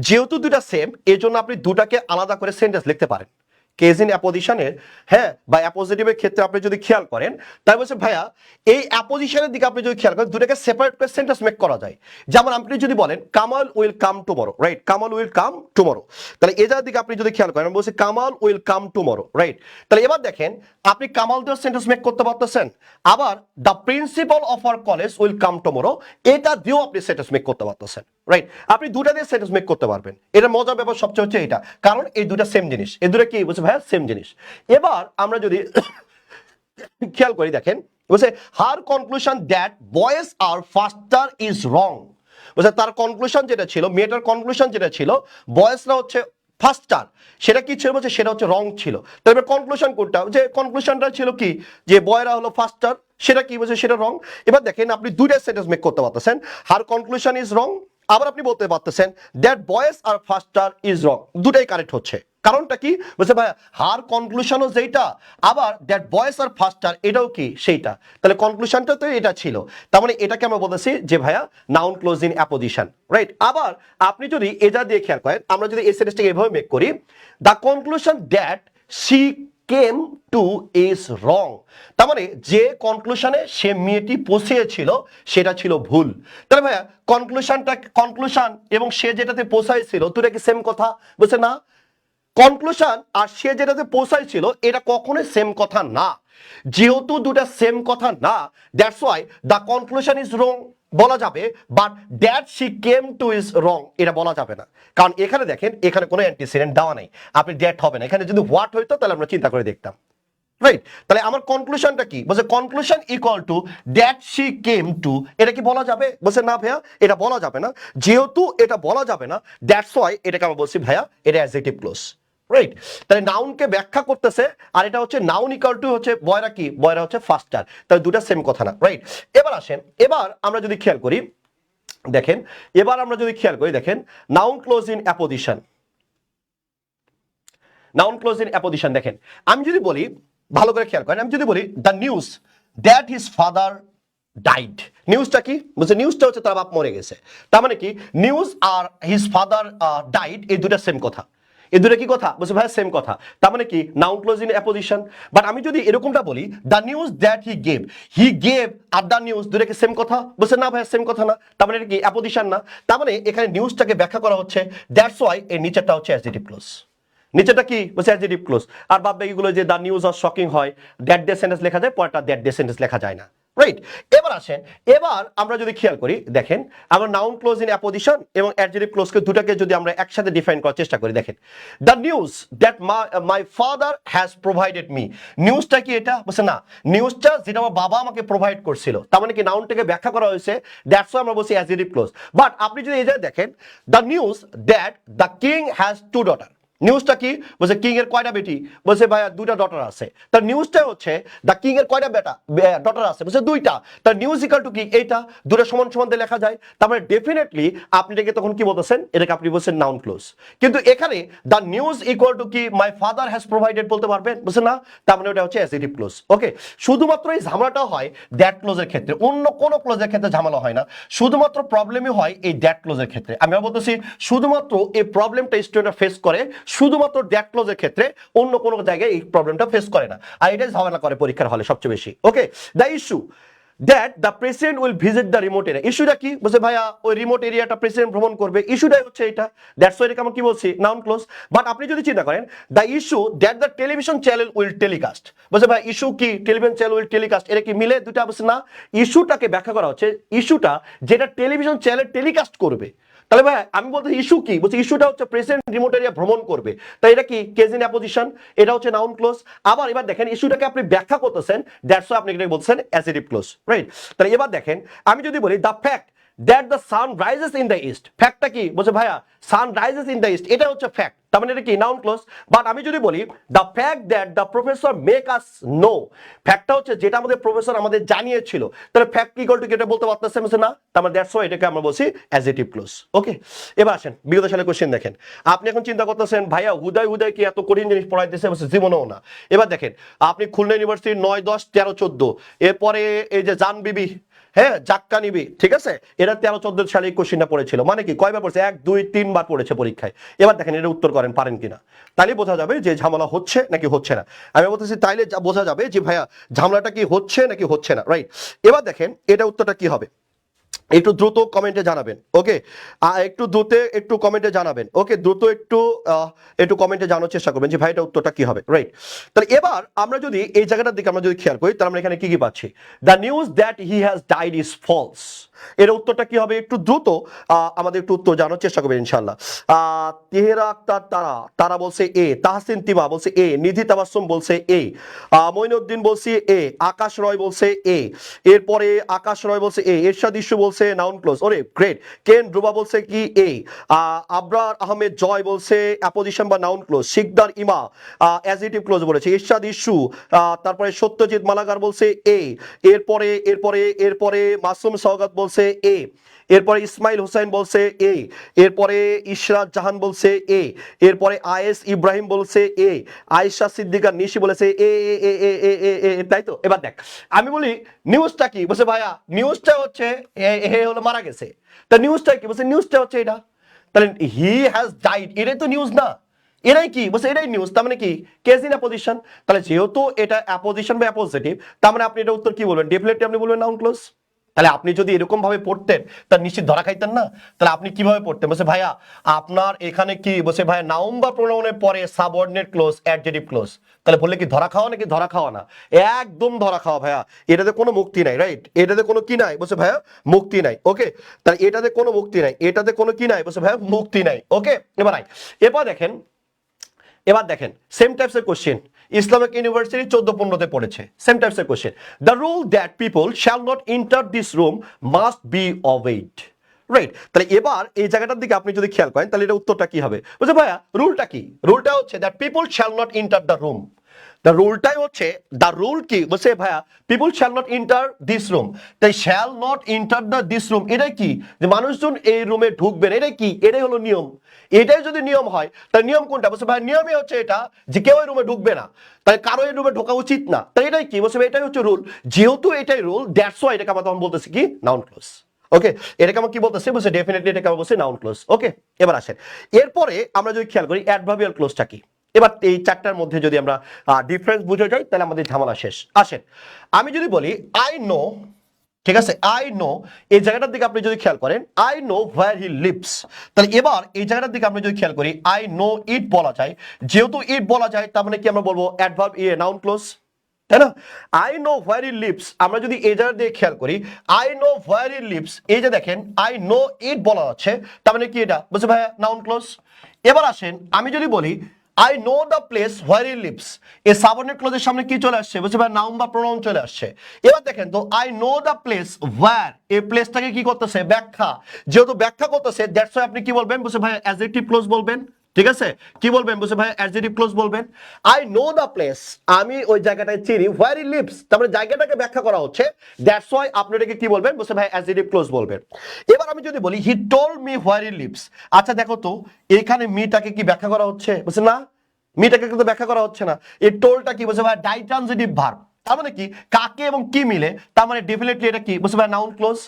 যেহেতু দুটা সেম, এই জন্য আপনি দুটাকে আলাদা করে সেন্টেন্স লিখতে পারেন। কেজ ইন অ্যাপোজিশনের, হ্যাঁ, বা অ্যাপোজিটিভের ক্ষেত্রে আপনি যদি খেয়াল করেন, তাই বলছে ভাইয়া এই অ্যাপোজিশনের দিকে আপনি যদি খেয়াল করেন, দুটাকে সেপারেট করে সেন্টেন্স মেক করা যায়। যেমন আপনি যদি বলেন Kamal will come tomorrow, right? Kamal will come tomorrow, তাহলে এই জায়গার দিকে আপনি যদি খেয়াল করেন, বলছে Kamal will come tomorrow, right? তাহলে এবার দেখেন আপনি কামাল দিয়ে সেন্টেন্স মেক করতে পারতেছেন, আবার the principal of our college will come tomorrow, এটা দিয়েও আপনি সেন্টেন্স মেক করতে পারতেছেন, রাইট? আপনি দুটা দিয়ে সেন্টেন্স মেক করতে পারবেন। এটা মজার ব্যাপার সবচেয়ে হচ্ছে এটা, কারণ এই দুটা সেম জিনিস, এই দুটা কি বলছে ভাইয়া, সেম জিনিস। এবার আমরা যদি খেয়াল করি, দেখেন বলছে her conclusion that boys are faster is wrong, বলছে তার কনক্লুশন যেটা ছিল, মেয়েটার কনক্লুশন যেটা ছিল বয়েজরা হচ্ছে ফাস্টার, সেটা কি ছিল, বলছে সেটা হচ্ছে রং ছিল। তবে কনক্লুশন কোনটা, যে কনক্লুশনটা ছিল কি, যে বয়রা হলো ফাস্টার, সেটা কি বলছে, সেটা রং। এবার দেখেন আপনি দুইটা সেন্টেন্স মেক করতে পারতেছেন, হার কনক্লুশন ইজ রং, আবার আপনি বলতে পারতেছেন that boys are faster is wrong, দুটাই কারেক্ট হচ্ছে। কারণটা কি, বলছে ভাই হার কনক্লুশনও যেটা, আবার দ্যাট বয়েজ আর ফাস্টার এটাও কি সেইটা, তাহলে কনক্লুশনটা তো এটা ছিল, তার মানে এটাকে আমরা বলতেছি যে ভাইয়া noun clause in apposition, right? আবার আপনি যদি এটা দিয়ে খেয়াল করেন, আমরা যদি এই সেন্টেন্সটাকে এভাবে মেক করি, the conclusion that she came to is wrong, তার মানে যে কনক্লুশনে সে মেয়েটি পৌঁছেছিল সেটা ছিল ভুল। তাহলে ভাইয়া কনক্লুশন এবং সে যেটাতে পৌঁছাইছিল দুটা কি সেম কথা, বলছে না, কনক্লুশন আর সে যেটাতে পৌঁছাইছিল এটা কখনোই সেম কথা না। যেহেতু দুটা সেম কথা না, that's why the conclusion is wrong, বলা যাবে, but that she came to is wrong এটা বলা যাবে না, কারণ এখানে দেখেন এখানে কোনো অ্যান্টিসিডেন্ট দেওয়া নাই, আপনি দ্যাট হবে না, এখানে যদি হোয়াট হইতো তাহলে আমরা চিন্তা করে দেখতাম, রাইট? তাহলে আমার কনক্লুশনটা কি বলছে, conclusion equal to that she came to, এটা কি বলা যাবে? বলছে না ভাইয়া এটা বলা যাবে না, যেহেতু এটা বলা যাবে না দ্যাটস ওয়াই এটাকে আমরা বলছি ভাইয়া এটা অ্যাডজেক্টিভ ক্লোজ, রাইট? তাহলে নাউনকে ব্যাখ্যা করতেছে, আর এটা হচ্ছে নাউন ইকুয়াল টু হচ্ছে বয়রা কি, বয়রা হচ্ছে ফাস্টার, তাহলে দুটা সেম কথা না, রাইট? এবার আসেন, এবার আমরা যদি খেয়াল করি দেখেন, এবার আমরা যদি খেয়াল করি দেখেন, noun clause in apposition, noun clause in apposition দেখেন, আমি যদি বলি ভালো করে খেয়াল করেন, আমি যদি বলি the news that his father died, নিউজটা কি বলছে, নিউজটা হচ্ছে তার বাপ মরে গেছে, তার মানে কি নিউজ আর হিজ ফাদার ডাইড এই দুটা সেম কথা, এই দুটো কি কথা বলছে ভাই সেম কথা, তার মানে কি noun clause in apposition. But আমি যদি এরকমটা বলি the news that he gave are the news দুটো কি সেম কথা, বলছে না ভাই সেম কথা না, তার মানে এটা কি অ্যাপোজিশন না, তার মানে এখানে নিউজটাকে ব্যাখ্যা করা হচ্ছে, দ্যাটস ওয়াই এর নিচেরটা হচ্ছে অ্যাডজেক্টিভ ক্লোজ, নিচেটা কি বলছে অ্যাডজেক্টিভ ক্লোজ, আর বাদ বাকিগুলো যে দ্য নিউজ আর শকিং হয় দ্যাট ডে সেন্টেন্স লেখা যায়, পরেরটা দ্যাট ডে সেন্টেন্স লেখা যায় না, রাইট? এবার আসেন, এবার আমরা যদি খেয়াল করি দেখেন, আমরা নাউন ক্লোজ ইন অ্যাপোজিশন এবং অ্যাডজেক্টিভ ক্লোজকে দুটাকে যদি আমরা একসাথে ডিফাইন করার চেষ্টা করি দেখেন, the news that my father has provided me, নিউজটা কি এটা বলছে না, নিউজটা যেটা আমার বাবা আমাকে প্রোভাইড করছিল, তার মানে কি নাউনটাকে ব্যাখ্যা করা হয়েছে, দ্যাটস ওয়াই আমরা বলছি অ্যাডজেক্টিভ ক্লোজ। বাট আপনি যদি এই জায়গায় দেখেন the news that the king has to daughter, নিউজটা কি বলছে কিং এর কয়টা বেটি, বলছে ভাইয়া দুইটা ডটার আছে, তার নিউজটা হচ্ছে দ্য কিং এর কয়টা ডটার আছে, বলছে দুইটা, তার নিউজ ইকুয়াল টু কি এইটা, দুটো সমান সমান দিয়ে লেখা যায়, তার মানে ডেফিনেটলি আপনি এটাকে তখন কি বলতেছেন, এটাকে আপনি বলছেন নাউন ক্লোজ। কিন্তু এখানে দ্য নিউজ ইকুয়াল টু কি মাই ফাদার হ্যাজ প্রোভাইডেড বলতে পারবেন, বলছে না, তার মানে ওটা হচ্ছে অ্যাডজেক্টিভ ক্লোজ। ওকে, শুধুমাত্র এই ঝামেলাটা হয় দ্যাট ক্লোজের ক্ষেত্রে, অন্য কোনো ক্লোজের ক্ষেত্রে ঝামেলা হয় না, শুধুমাত্র প্রবলেমই হয় এই দ্যাট ক্লোজের ক্ষেত্রে। আমি বলতেছি শুধুমাত্র এই প্রবলেমটা স্টুডেন্টরা ফেস করে শুধুমাত্র দ্যাট ক্লোজের ক্ষেত্রে, অন্য কোনো জায়গায় এই প্রবলেমটা ফেস করে না, আর এটাই ঝামেলা করে পরীক্ষার হলে সবচেয়ে বেশি। Okay, the issue that the president will visit the remote area, ইস্যুটা কি বলছে ভাইয়া ওই রিমোট এরিয়াটা প্রেসিডেন্ট ভ্রমণ করবে, ইস্যুটাই হচ্ছে এটা, দ্যাটস ওয়াই আমরা কি বলছি নাউন ক্লোজ। বাট আপনি যদি চিন্তা করেন the issue that the television channel will telecast, বলছে ভাই ইস্যু কি টেলিভিশন চ্যানেল উইল টেলিকাস্ট, এটা কি মিলে দুটা, বলছে না, ইস্যুটাকে ব্যাখ্যা করা হচ্ছে ইস্যুটা যেটা টেলিভিশন চ্যানেল টেলিকাস্ট করবে, তাহলে ভাই আমি বলতে ইস্যু কি বলছি, ইস্যুটা হচ্ছে প্রেসিডেন্ট রিমোট এরিয়া ভ্রমণ করবে, তাই এটা কি কেজ ইন অ্যাপোজিশন, এটা হচ্ছে নাউন ক্লোজ। আবার এবার দেখেন ইস্যুটাকে আপনি ব্যাখ্যা করতেছেন, দ্যাটস ওয়াই আপনি এটাকে বলছেন অ্যাডজেক্টিভ ক্লোজ, রাইট? তাহলে এবার দেখেন আমি যদি বলি the fact that the sun rises in the east, ফ্যাক্টটা কি বলছে ভাইয়া sun rises in the east, এটা হচ্ছে ফ্যাক্ট, তার মানে এটা কি নাউন ক্লোজ। বাট আমি যদি বলি the fact that the professor make us know, ফ্যাক্টটা হচ্ছে যেটা আমাদের প্রফেসর আমাদের জানিয়েছিল, তাহলে ফ্যাক্ট ইকুয়াল টু এটা বলতে পারতেছে না, তার মানে দ্যাটস ওয়াই এটাকে আমরা বলছি অ্যাডজেক্টিভ ক্লোজ। ওকে, এবার আসেন বিগত সালের কোশ্চেন দেখেন, আপনি এখন চিন্তা করতেছেন ভাইয়া হুদায় কি এত কঠিন জিনিস পড়াইতেছে, বলছে জীবনেও না। এবার দেখেন আপনি খুলনা ইউনিভার্সিটি 9, 10, 13, 14, এরপরে এই যে জান বিবি, হ্যাঁ জাক্কা নিবি, ঠিক আছে, এরা 13, 14 সালে এই কোশ্চেনটা পড়েছিল, মানে কি কয়বার পড়েছে, 1, 2, 3 বার পড়েছে পরীক্ষায়। এবার দেখেন এটা উত্তর করেন পারেন কিনা, তাইলে বোঝা যাবে যে ঝামেলা হচ্ছে নাকি হচ্ছে না। আমি বলতেছি তাইলে বোঝা যাবে যে ভাইয়া ঝামেলাটা কি হচ্ছে নাকি হচ্ছে না, রাইট? এবার দেখেন এটা উত্তরটা কি হবে, একটু দ্রুত কমেন্টে জানাবেন। ওকে, একটু দ্রুত একটু কমেন্টে জানাবেন। ওকে, দ্রুত একটু কমেন্টে জানার চেষ্টা করবেন যে ভাই এটা উত্তরটা কি হবে, রাইট? তাহলে এবার আমরা যদি এই জায়গাটার দিকে আমরা যদি খেয়াল করি তাহলে আমরা এখানে কি কি পাচ্ছি, the news that he has died is false, এর উত্তরটা কি হবে একটু দ্রুত আমাদের একটু উত্তর জানার চেষ্টা করবেন ইনশাআল্লাহ। তেহেরা আক্তার তারা বলছে এ, তাহসিন তিমা বলছে এ, নিধি তাবাসসুম বলছে এ, মঈনুদ্দিন বলছে এ, আকাশ রয় বলছে এ, এরপরে আকাশ রয় বলছে এ, এরশাদ ইস্যু বলছে নাউন ক্লোজ, ওরে গ্রেট। কেন রুবা বলছে কি এ, আবরার আহমেদ জয় বলছে অ্যাপোজিশন বা নাউন ক্লোজ, শিকদার ইমা অ্যাডজেক্টিভ ক্লোজ বলেছে, এরশাদ ইস্যু, তারপরে সত্যজিৎ মালাগার বলছে এ, এরপরে এরপরে এরপরে মাসুম সওগাত বলছে এ, এরপরে ইসমাইল হুসাইন বলছে এ, এরপরে ইশরাত জাহান বলছে এ, এরপরে আয়েস ইব্রাহিম বলছে এ, আয়েশা সিদ্দিকা নিশি বলেছে এ এ এ এ এ এ এ, তাই তো। এবার দেখ আমি বলি নিউজটা কি বলছে ভাইয়া, নিউজটা হচ্ছে হে হলো মারা গেছে, তা নিউজটা কি বলছে, নিউজটা হচ্ছে এটা, তাহলে হি হ্যাজ ডাইড এটাই তো নিউজ না, এরাই কি বলছে এটাই নিউজ, তার মানে কি কেস ইন অ্যাপোজিশন, তাহলে যেহেতু এটা অ্যাপোজিশন বা অ্যাপোজিটিভ তার মানে আপনি এটা উত্তর কি বলবেন, ডেফিনেটলি আপনি বলবেন নাউন ক্লোজ। তাহলে আপনি যদি এরকম ভাবে পড়তেন তার নিশ্চিত ধরা খাইতেন না। তাহলে আপনি কিভাবে পড়তেন? বলছে ভাইয়া আপনার এখানে কি, বলছে ভাইয়া নাউন বা প্রোনাউনের পরে সাবঅর্ডিনেট ক্লোজ, অ্যাডজেক্টিভ ক্লোজ। তাহলে বললে কি ধরা খাওয়া নাকি ধরা খাওয়া না? একদম ধরা খাওয়া ভাইয়া, এটাতে কোনো মুক্তি নাই, রাইট? এটাতে কোনো কি নাই? বলছে ভাইয়া মুক্তি নাই। ওকে, তাহলে এটাতে কোনো মুক্তি নাই, এটাতে কোনো কি নাই? বলছে ভাইয়া মুক্তি নাই। ওকে, এবার দেখেন সেম টাইপসের কোশ্চেন ইসলামিক ইউনিভার্সিটি 14-15-তে পড়েছে, সেম টাইপসের question. The rule that people shall not enter this room must be obeyed, right? তাহলে এবার এই জায়গাটার দিকে আপনি যদি খেয়াল করেন তাহলে এটা উত্তরটা কি হবে? বলছে ভাইয়া রুলটা কি? রুলটা হচ্ছে that people shall not enter the room. The রুলটাই হচ্ছে, দ্য রুল কি? বলছে ভাইয়া people shall not enter this room. তাই shall not enter the this room এটাই কি? যে মানুষজন এই রুমে ঢুকবেন, এটাই কি? এটাই হলো নিয়ম। এটাই যদি নিয়ম হয় তাহলে নিয়ম কোনটা? বলছে ভাই নিয়মই হচ্ছে এটা যে কেউ এই রুমে ঢুকবে না, তাই কারো এই রুমে ঢোকা উচিত না। তাই এটাই কি? বলছে এটাই হচ্ছে রুল। যেহেতু এটাই রুল, দ্যাটস ওয়াই এটাকে আমরা তখন বলতেছি কি? Noun clause. ওকে, এটাকে আমরা কি বলতেছি? বলছে ডেফিনেটলি এটাকে আমরা বলছি নাউন ক্লোজ। ওকে, এবার আসেন এরপরে আমরা যদি খেয়াল করি অ্যাডভার্বিয়াল ক্লোজটা কি। এবার এই চারটার মধ্যে যদি আমরা ডিফারেন্স বুঝে যাই তাহলে আমাদের ঝামেলা শেষ। আসেন আমি যদি বলি আই নো, ঠিক আছে, আই নো, এই জায়গাটার দিকে আপনি যদি খেয়াল করেন I know where he leaves, তাহলে এবার এই জায়গাটার দিকে আপনি যদি খেয়াল করি আই নো ইট বলা যায়, যেহেতু ইট বলা যায় তার মানে কি আমরা বলবো অ্যাডভার্ব নাউন ক্লোজ, তাই না? I know where he leaves, আমরা যদি এই জায়গা দিয়ে খেয়াল করি I know where he leaves, এই যে দেখেন আই নো ইট বলা আছে তার মানে কি এটা? বলছে ভাইয়া নাউন ক্লোজ। এবার আসেন আমি যদি বলি I know the place where he leaves, এই সাবঅর্ডিনেট ক্লোজের সামনে কি চলে আসছে? বলছে ভাই নাউন বা প্রোনাউন চলে আসছে। এবার দেখেন তো I know the place where, এই প্লেসটাকে কি করতেছে? ব্যাখ্যা। যেহেতু ব্যাখ্যা করতেছে দ্যাটস ওয়াই আপনি কি বলবেন? বলছে ভাই অ্যাডজেক্টিভ ক্লোজ বলবেন, ঠিক আছে? কি বলবেন? বলছে ভাই অ্যাডজেক্টিভ ক্লোজ বলবেন। আই নো দ্য প্লেস, আমি ওই জায়গাটায় চিনি, হোয়ার হি লিভস তার মানে জায়গাটাকে ব্যাখ্যা করা হচ্ছে, দ্যাটস ওয়াই আপনি এটাকে কি বলবেন? বলছে ভাই অ্যাডজেক্টিভ ক্লোজ বলবেন। এবার আমি যদি বলি he told me where he leaves, আচ্ছা দেখো তো এখানে মিটাকে কি ব্যাখ্যা করা হচ্ছে? বলছে না, মিটাকে কিন্তু ব্যাখ্যা করা হচ্ছে না। এই টোলটা কি? বলছে ভাই ডাইট্রানজিটিভ ভার্ব, তার মানে কি কাকে এবং কি মিলে, তার মানে ডেফিনেটলি এটা কি? বলছে ভাই নাউন ক্লোজ।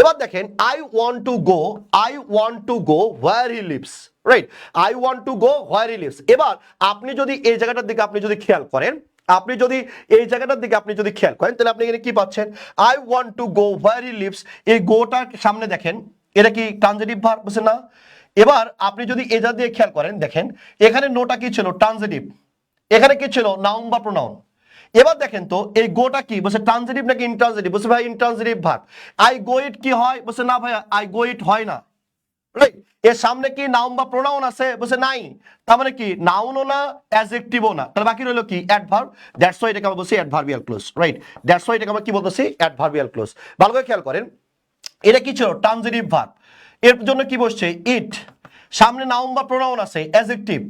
এবার দেখেন I want to go, I want to go where he leaves, right? I want to go where he leaves. এবার আপনি যদি এই জায়গাটার দিকে আপনি যদি খেয়াল করেন, আপনি যদি এই জায়গাটার দিকে আপনি যদি খেয়াল করেন তাহলে আপনি এখানে কি পাচ্ছেন? I want to go where he leaves, এই গোটার সামনে দেখেন এটা কি ট্রানজিটিভ ভার্ব? বলছে না। এবার আপনি যদি এটা দিয়ে খেয়াল করেন দেখেন এখানে নোটা কি ছিল? ট্রানজিটিভ। এখানে কি ছিল? নাউন বা প্রোনাউন। এবার দেখেন তো এই গোটা কি? বলছে ট্রানজিটিভ নাকি ইনট্রানজিটিভ? বলছে ভাই ইনট্রানজিটিভ ভার্ব। আই গো ইট কি হয়? বলছে না ভাই আই গো ইট হয় না, রাইট? এর সামনে কি নাউন বা প্রোনাউন আছে? বলছে নাই। তার মানে কি নাউনও না অ্যাডজেক্টিভও না, তাহলে বাকি রইল কি? অ্যাডভার্ব। দ্যাটস ওয়াই এটাকে আমরা বলছি adverbial close, right? That's why এটাকে আমরা কি বলতেছি? Adverbial close. ভালো করে খেয়াল করেন এটা কি ছিল? Transitive verb. এর জন্য কি বসছে? ইট। সামনে নাউন বা প্রোনাউন আছে অ্যাডজেক্টিভ,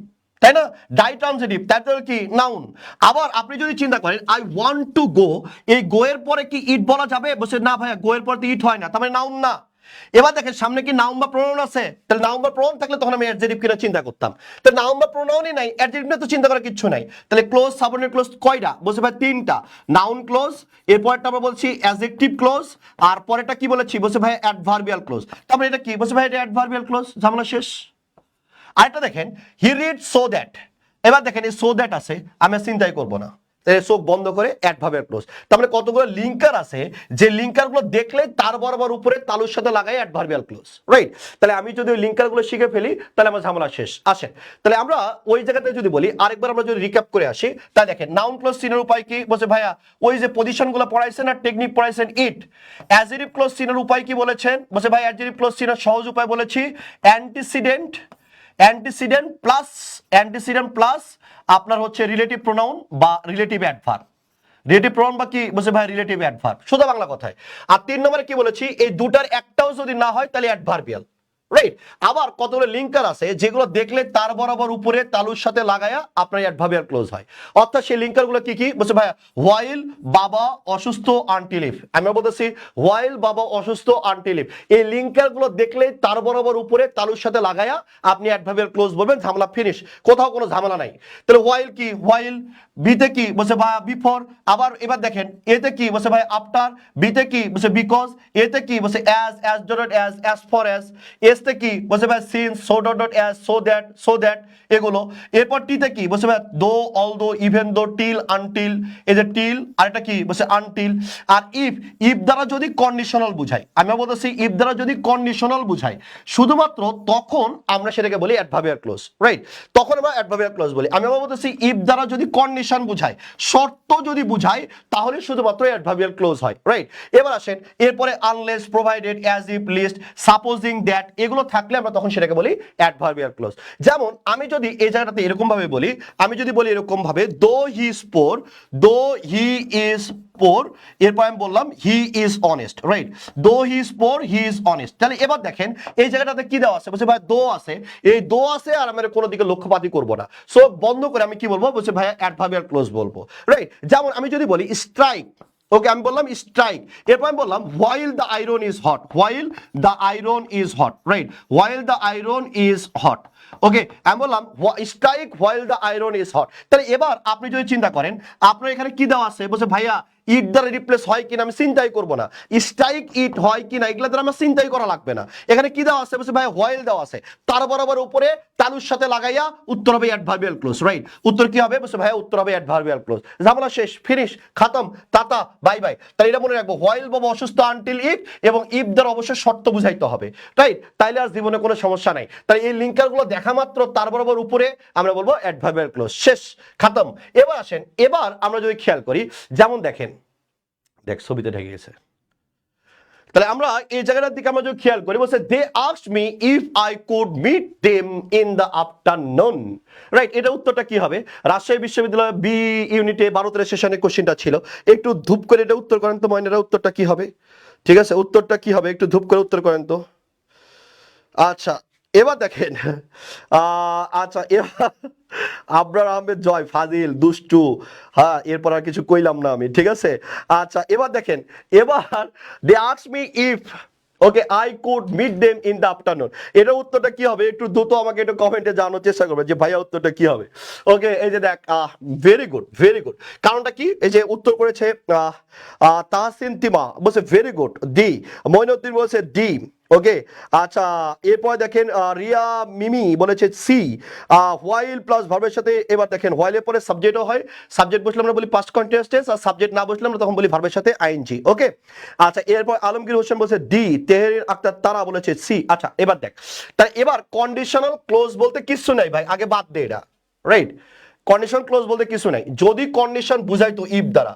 তাই না? ডাইট্রানজিটিভ, তারপরে কি? নাউন। আবার আপনি যদি চিন্তা করেন আই ওয়ান্ট টু গো, এই গো এর পরে কি ইট বলা যাবে? বলছে না ভাইয়া গো এর পরে ইট হয় না, তার মানে নাউন না। এবার দেখেন সামনে কি নাউন বা প্রোনাউন আছে, তাহলে নাউন বা প্রোনাউন থাকলে তখন আমি অ্যাডজেক্টিভ কিনা চিন্তা করতাম। তো নাউন বা প্রোনাউনই নাই, অ্যাডজেক্টিভ তো চিন্তা করার কিছু নাই। তাহলে ক্লোজ সাবঅর্ডিনেট ক্লোজ কয়টা? বলছে ভাই তিনটা। নাউন ক্লোজ, এরপরটা আমরা বলছি অ্যাডজেক্টিভ ক্লোজ, আর পরেরটা কি বলেছি? বলছে ভাই অ্যাডভার্বিয়াল ক্লোজ। তারপরে এটা কি? বলছে ভাই এটা অ্যাডভার্বিয়াল ক্লোজ, ঝামেলা শেষ। আরেকটা দেখেন হি রিড সো দ্যাট, এবার দেখেন এই সো দ্যাট আছে আমি আর চিন্তাই করবো না, চোখ বন্ধ করে অ্যাডভার্বিয়াল ক্লোজ। তার মানে কতগুলো লিঙ্কার আছে যে লিঙ্কারগুলো দেখলে তার বরাবর উপরে তালুর সাথে লাগাই অ্যাডভার্বিয়াল ক্লোজ, রাইট? তাহলে আমি যদি ওই লিঙ্কারগুলো শিখে ফেলি তাহলে আমার ঝামেলা শেষ। আসেন তাহলে আমরা ওই জায়গাতে যদি বলি আরেকবার আমরা যদি রিক্যাপ করে আসি তাহলে দেখেন নাউন ক্লোজ চিনার উপায় কি? বলছে ভাইয়া ওই যে পজিশনগুলো পড়াইছেন আর টেকনিক পড়াইছেন ইট। অ্যাডজেক্টিভ ক্লোজ চিনার উপায় কি বলেছেন? বলছে ভাই অ্যাডজেক্টিভ ক্লোজ চিনার সহজ উপায় বলেছি অ্যান্টিসিডেন্ট, অ্যান্টিসিডেন্ট প্লাস আপনার হচ্ছে রিলেটিভ প্রোনাউন বা রিলেটিভ অ্যাডভার্ব। রিলেটিভ প্রোনাউন বা কি? বলছে ভাই রিলেটিভ অ্যাডভার্ব, সোজা বাংলা কথায়। আর 3 নম্বরে কি বলেছি? এই দুটার একটাও যদি না হয় তাহলে অ্যাডভার্বিয়াল, রাইট? আবার কতগুলো লিঙ্কার আছে যেগুলো দেখলে তার বরাবর উপরে তালুর সাথে লাগায়া আপনার অ্যাডভার্বিয়াল ক্লোজ হয়। অর্থাৎ সেই লিঙ্কারগুলো কি কি? বলছে ভাইয়া হোয়াইল বাবা অসুস্থ আন্টিল ইফ, আমি বলতেছি হোয়াইল বাবা অসুস্থ আন্টিল ইফ, এই লিঙ্কারগুলো দেখলে তার বরাবর উপরে তালুর সাথে লাগায়া আপনি অ্যাডভার্বিয়াল ক্লোজ বলবেন, ঝামেলা ফিনিশ, কোথাও কোনো ঝামেলা নাই। তাহলে হোয়াইল কি? হোয়াইল। বিতে কি? বলছে ভাইয়া বিফোর। আবার এবার দেখেন এতে কি? বলছে ভাই আফটার। বিতে কি? বলছে বিকজ। এতে কি? বলছে as dot as for as. এর এসতে কি বলছে ভাই since, so dot dot as, so that এগুলো। এরপর টিতে কি বলছে ভাই দো, although, even though, till, until, এই যে টিল আর এটা কি বলছে আনটিল। আর ইফ দ্বারা যদি কন্ডিশনাল বুঝাই, আমি বলতেছি ইফ দ্বারা যদি কন্ডিশনাল বুঝাই শুধুমাত্র তখন আমরা সেটাকে বলি অ্যাডভার্বিয়াল ক্লোজ, রাইট? তখন আমরা অ্যাডভার্বিয়াল ক্লোজ বলি। আমি বলতেছি ইফ দ্বারা যদি কন্ডিশন বুঝাই, শর্ত যদি বুঝাই, তাহলে শুধুমাত্র অ্যাডভার্বিয়াল ক্লোজ হয়, রাইট? এবার আসেন এরপরে unless, provided, as if, lest, supposing that এগুলো থাকলে আমরা তখন সেটাকে বলি অ্যাডভার্বিয়াল ক্লোজ। যেমন আমি যদি এই জায়গাটাতে এরকম ভাবে বলি, আমি যদি বলি এরকম ভাবে দো হি ইজ পোর, দো হি ইজ পোর, এরপর আমি বললাম হি is honest, right? Though he is poor, he is honest. তাহলে এবার দেখেন এই জায়গাটাতে কি দেওয়া আছে, বলছে ভাই দো আছে, এই দো আছে আর আমরা কোনো দিকে লক্ষ্যপাতই করবো না, সো বন্ধ করে আমি কি বলবো, বলছে ভাই অ্যাডভার্বিয়াল ক্লোজ বলবো, রাইট? যেমন আমি যদি বলি স্ট্রাইক, ওকে আমি বললাম স্ট্রাইক, এরপর আমি বললাম while the iron is hot, while the iron is hot, right? While the iron is hot, okay আমি বললাম strike while the iron is hot. তাহলে এবার আপনি যদি চিন্তা করেন আপনার এখানে কি দেওয়া আছে, বলছে ভাইয়া ইট দ্বারা রিপ্লেস হয় কিনা আমি চিন্তাই করবো না, স্ট্রাইক ইট হয় কিনা এগুলা দ্বারা আমার চিন্তাই করা লাগবে না। এখানে কি দেওয়া আছে, বলছে ভাই হোয়াইল দেওয়া আছে, তার বরাবর উপরে তালুর সাথে লাগাইয়া উত্তর হবে অ্যাডভার্বিয়াল ক্লোজ, রাইট? উত্তর কি হবে, বলছে ভাইয়া উত্তর হবে অ্যাডভার্বিয়াল ক্লোজ। ঝামেলা শেষ, ফিনিশ, খাতম, টাটা, বাই বাই। তাহলে এটা মনে রাখবো, হোয়াইল বাবা অসুস্থ আনটিল ইফ, এবং ইফ দ্বারা অবশ্যই শর্ত বুঝাইতে হবে, রাইট? তাইলে আর জীবনে কোনো সমস্যা নাই। তাই এই লিঙ্কার গুলো দেখা মাত্র তার বরাবর উপরে আমরা বলবো অ্যাডভার্বিয়াল ক্লোজ, শেষ, খাতম। এবার আসেন, এবার আমরা যদি খেয়াল করি, যেমন দেখেন, দেখ ছবিতে ঢেকে গেছে, তাহলে আমরা এই জায়গাটার দিকে আমরা যদি খেয়াল করি, বলছে they asked me if I could meet them in the afternoon, right? এটা উত্তরটা কি হবে? রাজশাহী বিশ্ববিদ্যালয় বি ইউনিটে 12 সেশনে কোশ্চেনটা ছিল, একটু ধূপ করে এটা উত্তর করেন তো ময়নারা, উত্তরটা কি হবে? ঠিক আছে, উত্তরটা কি হবে একটু ধূপ করে উত্তর করেন তো। আচ্ছা এবার দেখেন, আচ্ছা এবার আবরার আহমেদ জয়, ফাজিল, দুষ্টু, হ্যাঁ এরপর আর কিছু কইলাম না আমি, ঠিক আছে? আচ্ছা এবার দেখেন, এবার they ask me if, okay I could meet them in the afternoon, এটা উত্তরটা কি হবে একটু দ্রুত আমাকে একটু কমেন্টে জানানোর চেষ্টা করবে যে ভাইয়া উত্তরটা কি হবে। ওকে এই যে দেখ, ভেরি গুড ভেরি গুড। কারণটা কি, এই যে উত্তর করেছে তাহসিন তিমা, বলছে ভেরি গুড ডি, মইনুদ্দিন বলছে ডি, ওকে। আচ্ছা এরপর দেখেন রিয়া মিমি বলেছে সি, হোয়াইল প্লাস ভার্বের সাথে, এবার দেখেন হোয়াইলের পরে সাবজেক্টও হয়, সাবজেক্ট বসলে আমরা বলি পাস্ট কন্টিনিউয়াস টেন্স, আর সাবজেক্ট না বসলে আমরা তখন বলি ভার্বের সাথে আইএনজি, ওকে। আচ্ছা এরপর আলমগীর হোসেন বলছে ডি, তেহরিন আক্তার তারা বলেছে সি। আচ্ছা এবার দেখ, তাই এবার কন্ডিশনাল ক্লোজ বলতে কিছু নাই ভাই, আগে বাদ দে এটা, রাইট? কন্ডিশন ক্লোজ বলতে কিছু নাই, যদি কন্ডিশন বুঝাইতো ইফ দ্বারা,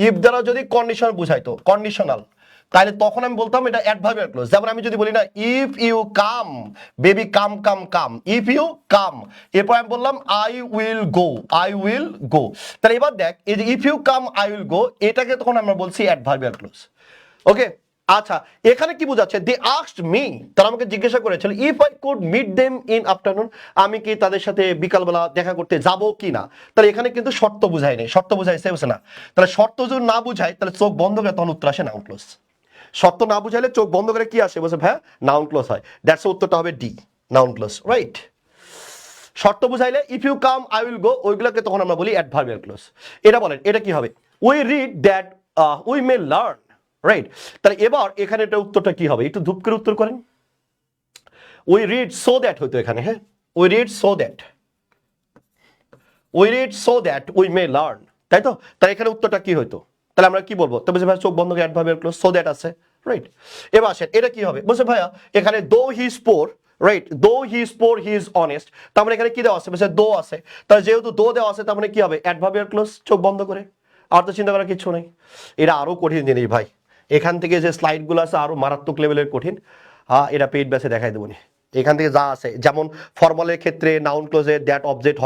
ইফ দ্বারা যদি কন্ডিশন বুঝাইতো কন্ডিশনাল, তাহলে তখন আমি বলতাম এটা অ্যাডভার্বিয়াল ক্লোজ। যেমন আমি যদি বলি না if you come baby come come come, if you come, এরপর আমি বললাম I will go, I will go. তাহলে এবার দেখ এই যে if you come I will go, এটাকে তখন আমরা বলছি অ্যাডভার্বিয়াল ক্লোজ, ওকে। আচ্ছা এখানে কি বোঝাচ্ছে, দে আস্কড মি, তারা আমাকে জিজ্ঞাসা করেছিল if I could meet them in afternoon, আমি কি তাদের সাথে বিকালবেলা দেখা করতে যাব কি না। তাহলে এখানে কিন্তু শর্ত বুঝাই নেই, শর্ত বুঝাইছে না। তাহলে শর্ত যদি না বুঝাই তাহলে চোখ বন্ধ করে তখন উত্তর আসে নাউন ক্লোজ। শর্ত না বুঝাইলে চোখ বন্ধ করে কি আসে, বলছে ভাই নাউন ক্লোজ হয়, দ্যাটস উত্তরটা হবে ডি, নাউন ক্লোজ, রাইট? শর্ত বুঝাইলে if you come I will go, ওইগুলোকে তখন আমরা বলি অ্যাডভার্বিয়াল ক্লোজ। এটা বলেন এটা কি হবে, we read that we may learn, right? তাহলে এবার এখানে এটা উত্তরটা কি হবে, একটু ধূপ করে উত্তর করেন। উই রিড সো দ্যাট হইতো এখানে, হ্যাঁ we read so that, we read so that we may learn, তাই তো? তাহলে এখানে উত্তরটা কি হইতো, তাহলে আমরা কি বলবো, তবে ভাই চোখ বন্ধ করে অ্যাডভার্বিয়াল ক্লোজ, সো দ্যাট আছে, রাইট? এবার আসেন এটা কি হবে, বলছে ভাইয়া এখানে দো he is poor, right? Though he is poor he is honest, তার মানে এখানে কি দেওয়া আছে, বলছে দো আছে, তাহলে যেহেতু দো দেওয়া আছে তার মানে কি হবে অ্যাডভার্বিয়াল ক্লোজ, চোখ বন্ধ করে, আর তো চিন্তা করার কিছু নেই। এটা আরো কঠিন জিনিস ভাই, এখান থেকে যে স্লাইডগুলো আছে আরো মারাত্মক লেভেলের কঠিন, হ্যাঁ এটা পেইড ব্যাচে দেখাই দেবো। এখান থেকে যা আছে, যেমন ফর্মালের ক্ষেত্রে নাউন ক্লোজে দ্যাট অবজেক্ট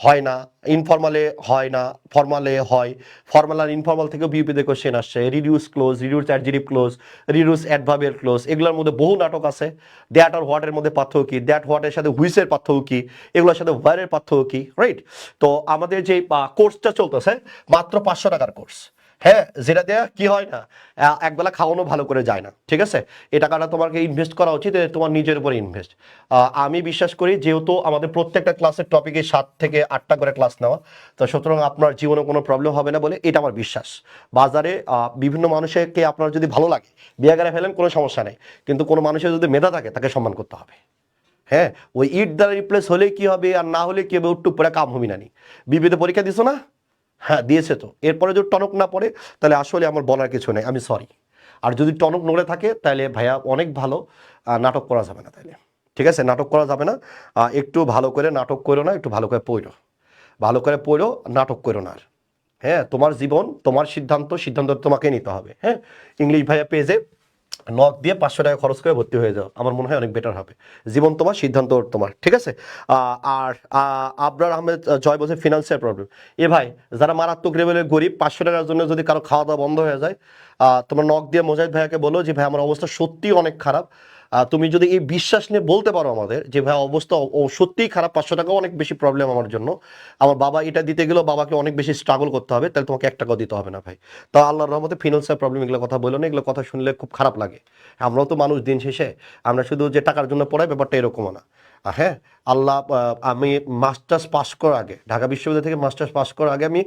হয় না, ইনফর্মালে হয় না, ফর্মালে হয়, ফর্মাল আর ইনফর্মাল থেকেও বিউপিতে কোশ্চেন আসছে, reduce close, reduce adjective clause, reduce adverbial close, এগুলোর মধ্যে বহু নাটক আছে। দ্যাট আর হোয়াটের মধ্যে পার্থক্য কি, দ্যাট হোয়াটের সাথে হুইসের পার্থক্য কি, এগুলোর সাথে ওয়ারের পার্থক্য কি, রাইট? তো আমাদের যে কোর্সটা চলতেছে মাত্র 500 টাকার কোর্স, হ্যাঁ, যেটা দিয়ে কি হয় না, একবেলা খাওয়ানো ভালো করে যায় না, ঠিক আছে? এই টাকাটা তোমাকে ইনভেস্ট করা উচিত, তোমার নিজের উপরে ইনভেস্ট। আমি বিশ্বাস করি যেহেতু আমাদের প্রত্যেকটা ক্লাসের টপিকে 7 থেকে 8টা করে ক্লাস নেওয়া, তো সুতরাং আপনার জীবনে কোনো প্রবলেম হবে না বলে এটা আমার বিশ্বাস। বাজারে বিভিন্ন মানুষকে আপনার যদি ভালো লাগে, বিয়ে করে ফেলেন, কোনো সমস্যা নেই, কিন্তু কোনো মানুষের যদি মেধা থাকে তাকে সম্মান করতে হবে। হ্যাঁ, ওই ইট দ্বারা রিপ্লেস হলে কি হবে আর না হলে কি হবে, উট্টু পরে কাম হবি না নি। বিবিতে পরীক্ষা দিছো না? হ্যাঁ দিয়েছে তো, এরপরে যদি টনক না পড়ে তাহলে আসলে আমার বলার কিছু নেই, আমি সরি। আর যদি টনক নড়ে থাকে তাহলে ভাইয়া অনেক ভালো, নাটক করা যাবে না তাইলে, ঠিক আছে? নাটক করা যাবে না। একটু ভালো করে নাটক করো না, একটু ভালো করে পড়ো, ভালো করে পড়ো, নাটক করো না আর। হ্যাঁ, তোমার জীবন, তোমার সিদ্ধান্ত, সিদ্ধান্ত তোমাকে নিতে হবে। হ্যাঁ, ইংলিশ ভাইয়া পেজে নক দিয়ে 500 টাকা খরচ করে ভর্তি হয়ে যাও, আমার মনে হয় অনেক বেটার হবে। জীবন তোমার, সিদ্ধান্ত তোমার, ঠিক আছে? আর আবরার আহমেদ জয় বলছে ফিনান্সিয়াল প্রবলেম। এ ভাই, যারা মারাত্মক লেভেলের গরিব, 500 টাকার জন্য যদি কারো খাওয়া দাওয়া বন্ধ হয়ে যায়, তোমার নক দিয়ে মোজাহিদ ভাইয়াকে বলো যে ভাই আমার অবস্থা সত্যি অনেক খারাপ। তুমি যদি এই বিশ্বাস নিয়ে বলতে পারো আমাদের যে ভাই অবস্থা সত্যিই খারাপ, 500 টাকাও অনেক বেশি প্রবলেম আমার জন্য, আমার বাবা এটা দিতে গেলেও বাবাকে অনেক বেশি স্ট্রাগল করতে হবে, তাহলে তোমাকে 1 টাকাও দিতে হবে না ভাই। তো আল্লাহর রহমতে ফিনান্সিয়াল প্রবলেম এগুলো কথা বলো না, এগুলো কথা শুনলে খুব খারাপ লাগে। আমরাও তো মানুষ, দিন শেষে আমরা শুধু যে টাকার জন্য পড়াই, ব্যাপারটা এরকমও না। হ্যাঁ, আল্লাহ, আমি মাস্টার্স পাস করার আগে, ঢাকা বিশ্ববিদ্যালয় থেকে মাস্টার্স পাস করার আগে আমি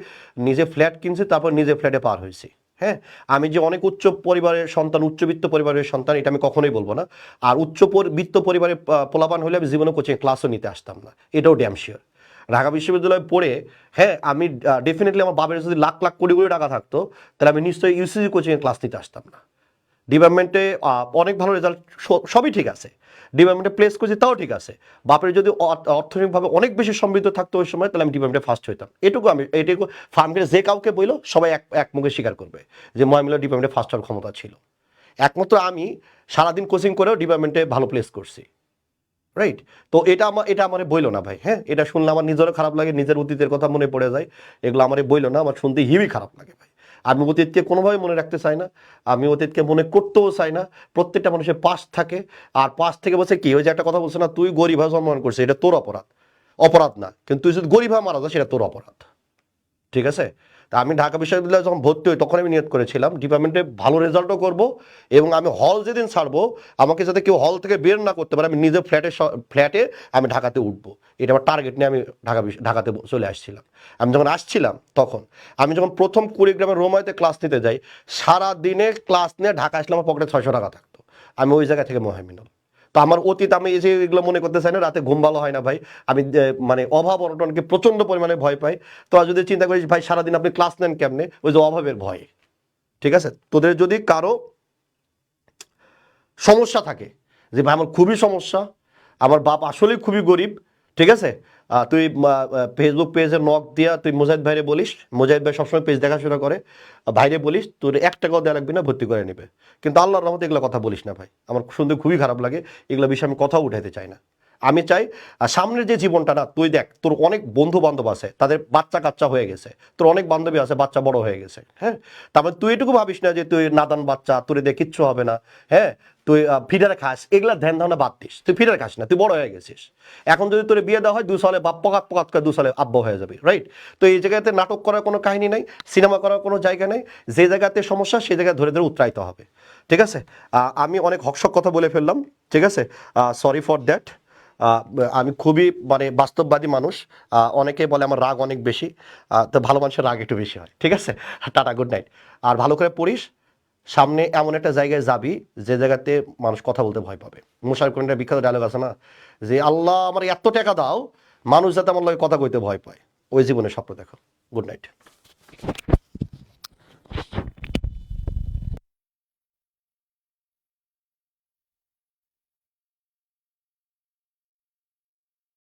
নিজে ফ্ল্যাট কিনছি, তারপর নিজে ফ্ল্যাটে পার হয়েছি। হ্যাঁ, আমি যে অনেক উচ্চ পরিবারের সন্তান, উচ্চবিত্ত পরিবারের সন্তান, এটা আমি কখনোই বলবো না। আর বিত্ত পরিবারের পোলাপান হলে আমি জীবনে কোচিং ক্লাসও নিতে আসতাম না, এটাও ড্যাম শিওর। ঢাকা বিশ্ববিদ্যালয়ে পড়ে, হ্যাঁ, আমি ডেফিনেটলি আমার বাবার যদি লাখ লাখ কোটি কোটি টাকা থাকতো, তাহলে আমি নিশ্চয়ই ইউসিসি কোচিংয়ে ক্লাস নিতে আসতাম না। ডিপার্টমেন্টে অনেক ভালো রেজাল্ট, সবই ঠিক আছে, ডিপার্টমেন্টে প্লেস করছি তাও ঠিক আছে। বাপের যদি অর্থনৈতিকভাবে অনেক বেশি সমৃদ্ধ থাকতো ওই সময়, তাহলে আমি ডিপার্টমেন্টে ফার্স্ট হইতাম। এটুকু ফার্মকে যে কাউকে বইলো সবাই এক মুখে স্বীকার করবে যে ময়মিলা ডিপার্টমেন্টে ফার্স্ট হওয়ার ক্ষমতা ছিল। একমাত্র আমি সারাদিন কোচিং করেও ডিপার্টমেন্টে ভালো প্লেস করছি, রাইট? তো এটা আমারে বইলো না ভাই। হ্যাঁ, এটা শুনলে আমার নিজেরও খারাপ লাগে, নিজের অতীতের কথা মনে পড়ে যায়। এগুলো আমারে বইলো না, আমার শুনতে হিবি খারাপ লাগে ভাই। আমি অতীতকে কোনোভাবে মনে রাখতে চাই না, আমি অতীতকে মনে করতেও চাই না। প্রত্যেকটা মানুষের পাস্ট থাকে, আর পাস্ট থেকে বলছে কি, ওই যে একটা কথা বলছে না, তুই গরিব হয়ে জন্মগ্রহণ করছিস, এটা তোর অপরাধ। অপরাধ না, কিন্তু তুই যদি গরিব হয়ে মারা যাস, সেটা তোর অপরাধ, ঠিক আছে? তা আমি ঢাকা বিশ্ববিদ্যালয়ে যখন ভর্তি হই, তখন আমি নিয়ত করেছিলাম ডিপার্টমেন্টে ভালো রেজাল্টও করব, এবং আমি হল যেদিন ছাড়বো, আমাকে যাতে কেউ হল থেকে বের না করতে পারে, আমি নিজের ফ্ল্যাটে আমি ঢাকাতে উঠবো, এটা আমার টার্গেট নিয়ে আমি ঢাকাতে চলে আসছিলাম। আমি যখন আসছিলাম, তখন আমি যখন প্রথম কুড়িগ্রামের রোমাইতে ক্লাস নিতে যাই, সারা দিনে ক্লাস নিয়ে ঢাকা আসলে আমার পকেটে 600 টাকা থাকতো। আমি ওই জায়গা থেকে মহামিনল। তো আমার অতীত, আমি এই যে এগুলো মনে করতে চাই না, রাতে ঘুম ভালো হয় না ভাই। আমি মানে অভাব অনটনকে প্রচন্ড পরিমাণে ভয় পাই। তো আর যদি চিন্তা করিস ভাই সারাদিন আপনি ক্লাস নেন কেমনে, ওই যে অভাবের ভয়, ঠিক আছে? তোদের যদি কারো সমস্যা থাকে যে ভাই আমার খুবই সমস্যা, আমার বাপ আসলেই খুবই গরিব, ঠিক আছে, তুই ফেসবুক পেজে নক দিয়া তুই মুজাহিদ ভাইরে বলিস, মুজাহিদ ভাই সবসময় পেজ দেখাশোনা করে, ভাইরে বলিস তোর 1 টাকাও দেওয়া লাগবে না, ভর্তি করে নেবে। কিন্তু আল্লাহর রহমতে এগুলো কথা বলিস না ভাই, আমার শুনতে খুবই খারাপ লাগে, এগুলো বিষয়ে আমি কথা উঠাইতে চাই না। আমি চাই সামনের যে জীবনটা না, তুই দেখ তোর অনেক বন্ধু বান্ধব আছে, তাদের বাচ্চা কাচ্চা হয়ে গেছে, তোর অনেক বান্ধবী আছে বাচ্চা বড় হয়ে গেছে। হ্যাঁ, তারপরে তুই এটুকু ভাবিস না যে তুই নাদান বাচ্চা, তোর দিয়ে কিচ্ছু হবে না। হ্যাঁ, তুই ফিডারে খাস, এগুলা ধ্যান ধারণা বাদ দিস, তুই ফিডারে খাস না, তুই বড় হয়ে গেছিস। এখন যদি তোর বিয়ে দেওয়া হয় 2 সালে বাপ পকাত পকাত করে 2 সালে আব্বা হয়ে যাবে, রাইট? তো এই জায়গাতে নাটক করার কোনো কাহিনী নাই, সিনেমা করার কোনো জায়গা নেই, যে জায়গাতে সমস্যা সেই জায়গায় ধরে ধরে উতরাইতে হবে, ঠিক আছে? আমি অনেক হকশক কথা বলে ফেললাম, ঠিক আছে, সরি ফর দ্যাট। আমি খুবই মানে বাস্তববাদী মানুষ। অনেকে বলে আমার রাগ অনেক বেশি, তো ভালো মানুষের রাগ একটু বেশি হয়, ঠিক আছে? Tata, good night. আর ভালো করে পড়িস, সামনে এমন একটা জায়গায় যাবি যে জায়গাতে মানুষ কথা বলতে ভয় পাবে। মুশারফ করিমের বিখ্যাত ডায়লগ আছে না, যে আল্লাহ আমার এত টাকা দাও মানুষ যাতে আমার লগে কথা কইতে ভয় পায়। ওই জীবনের স্বপ্ন দেখো। Good night.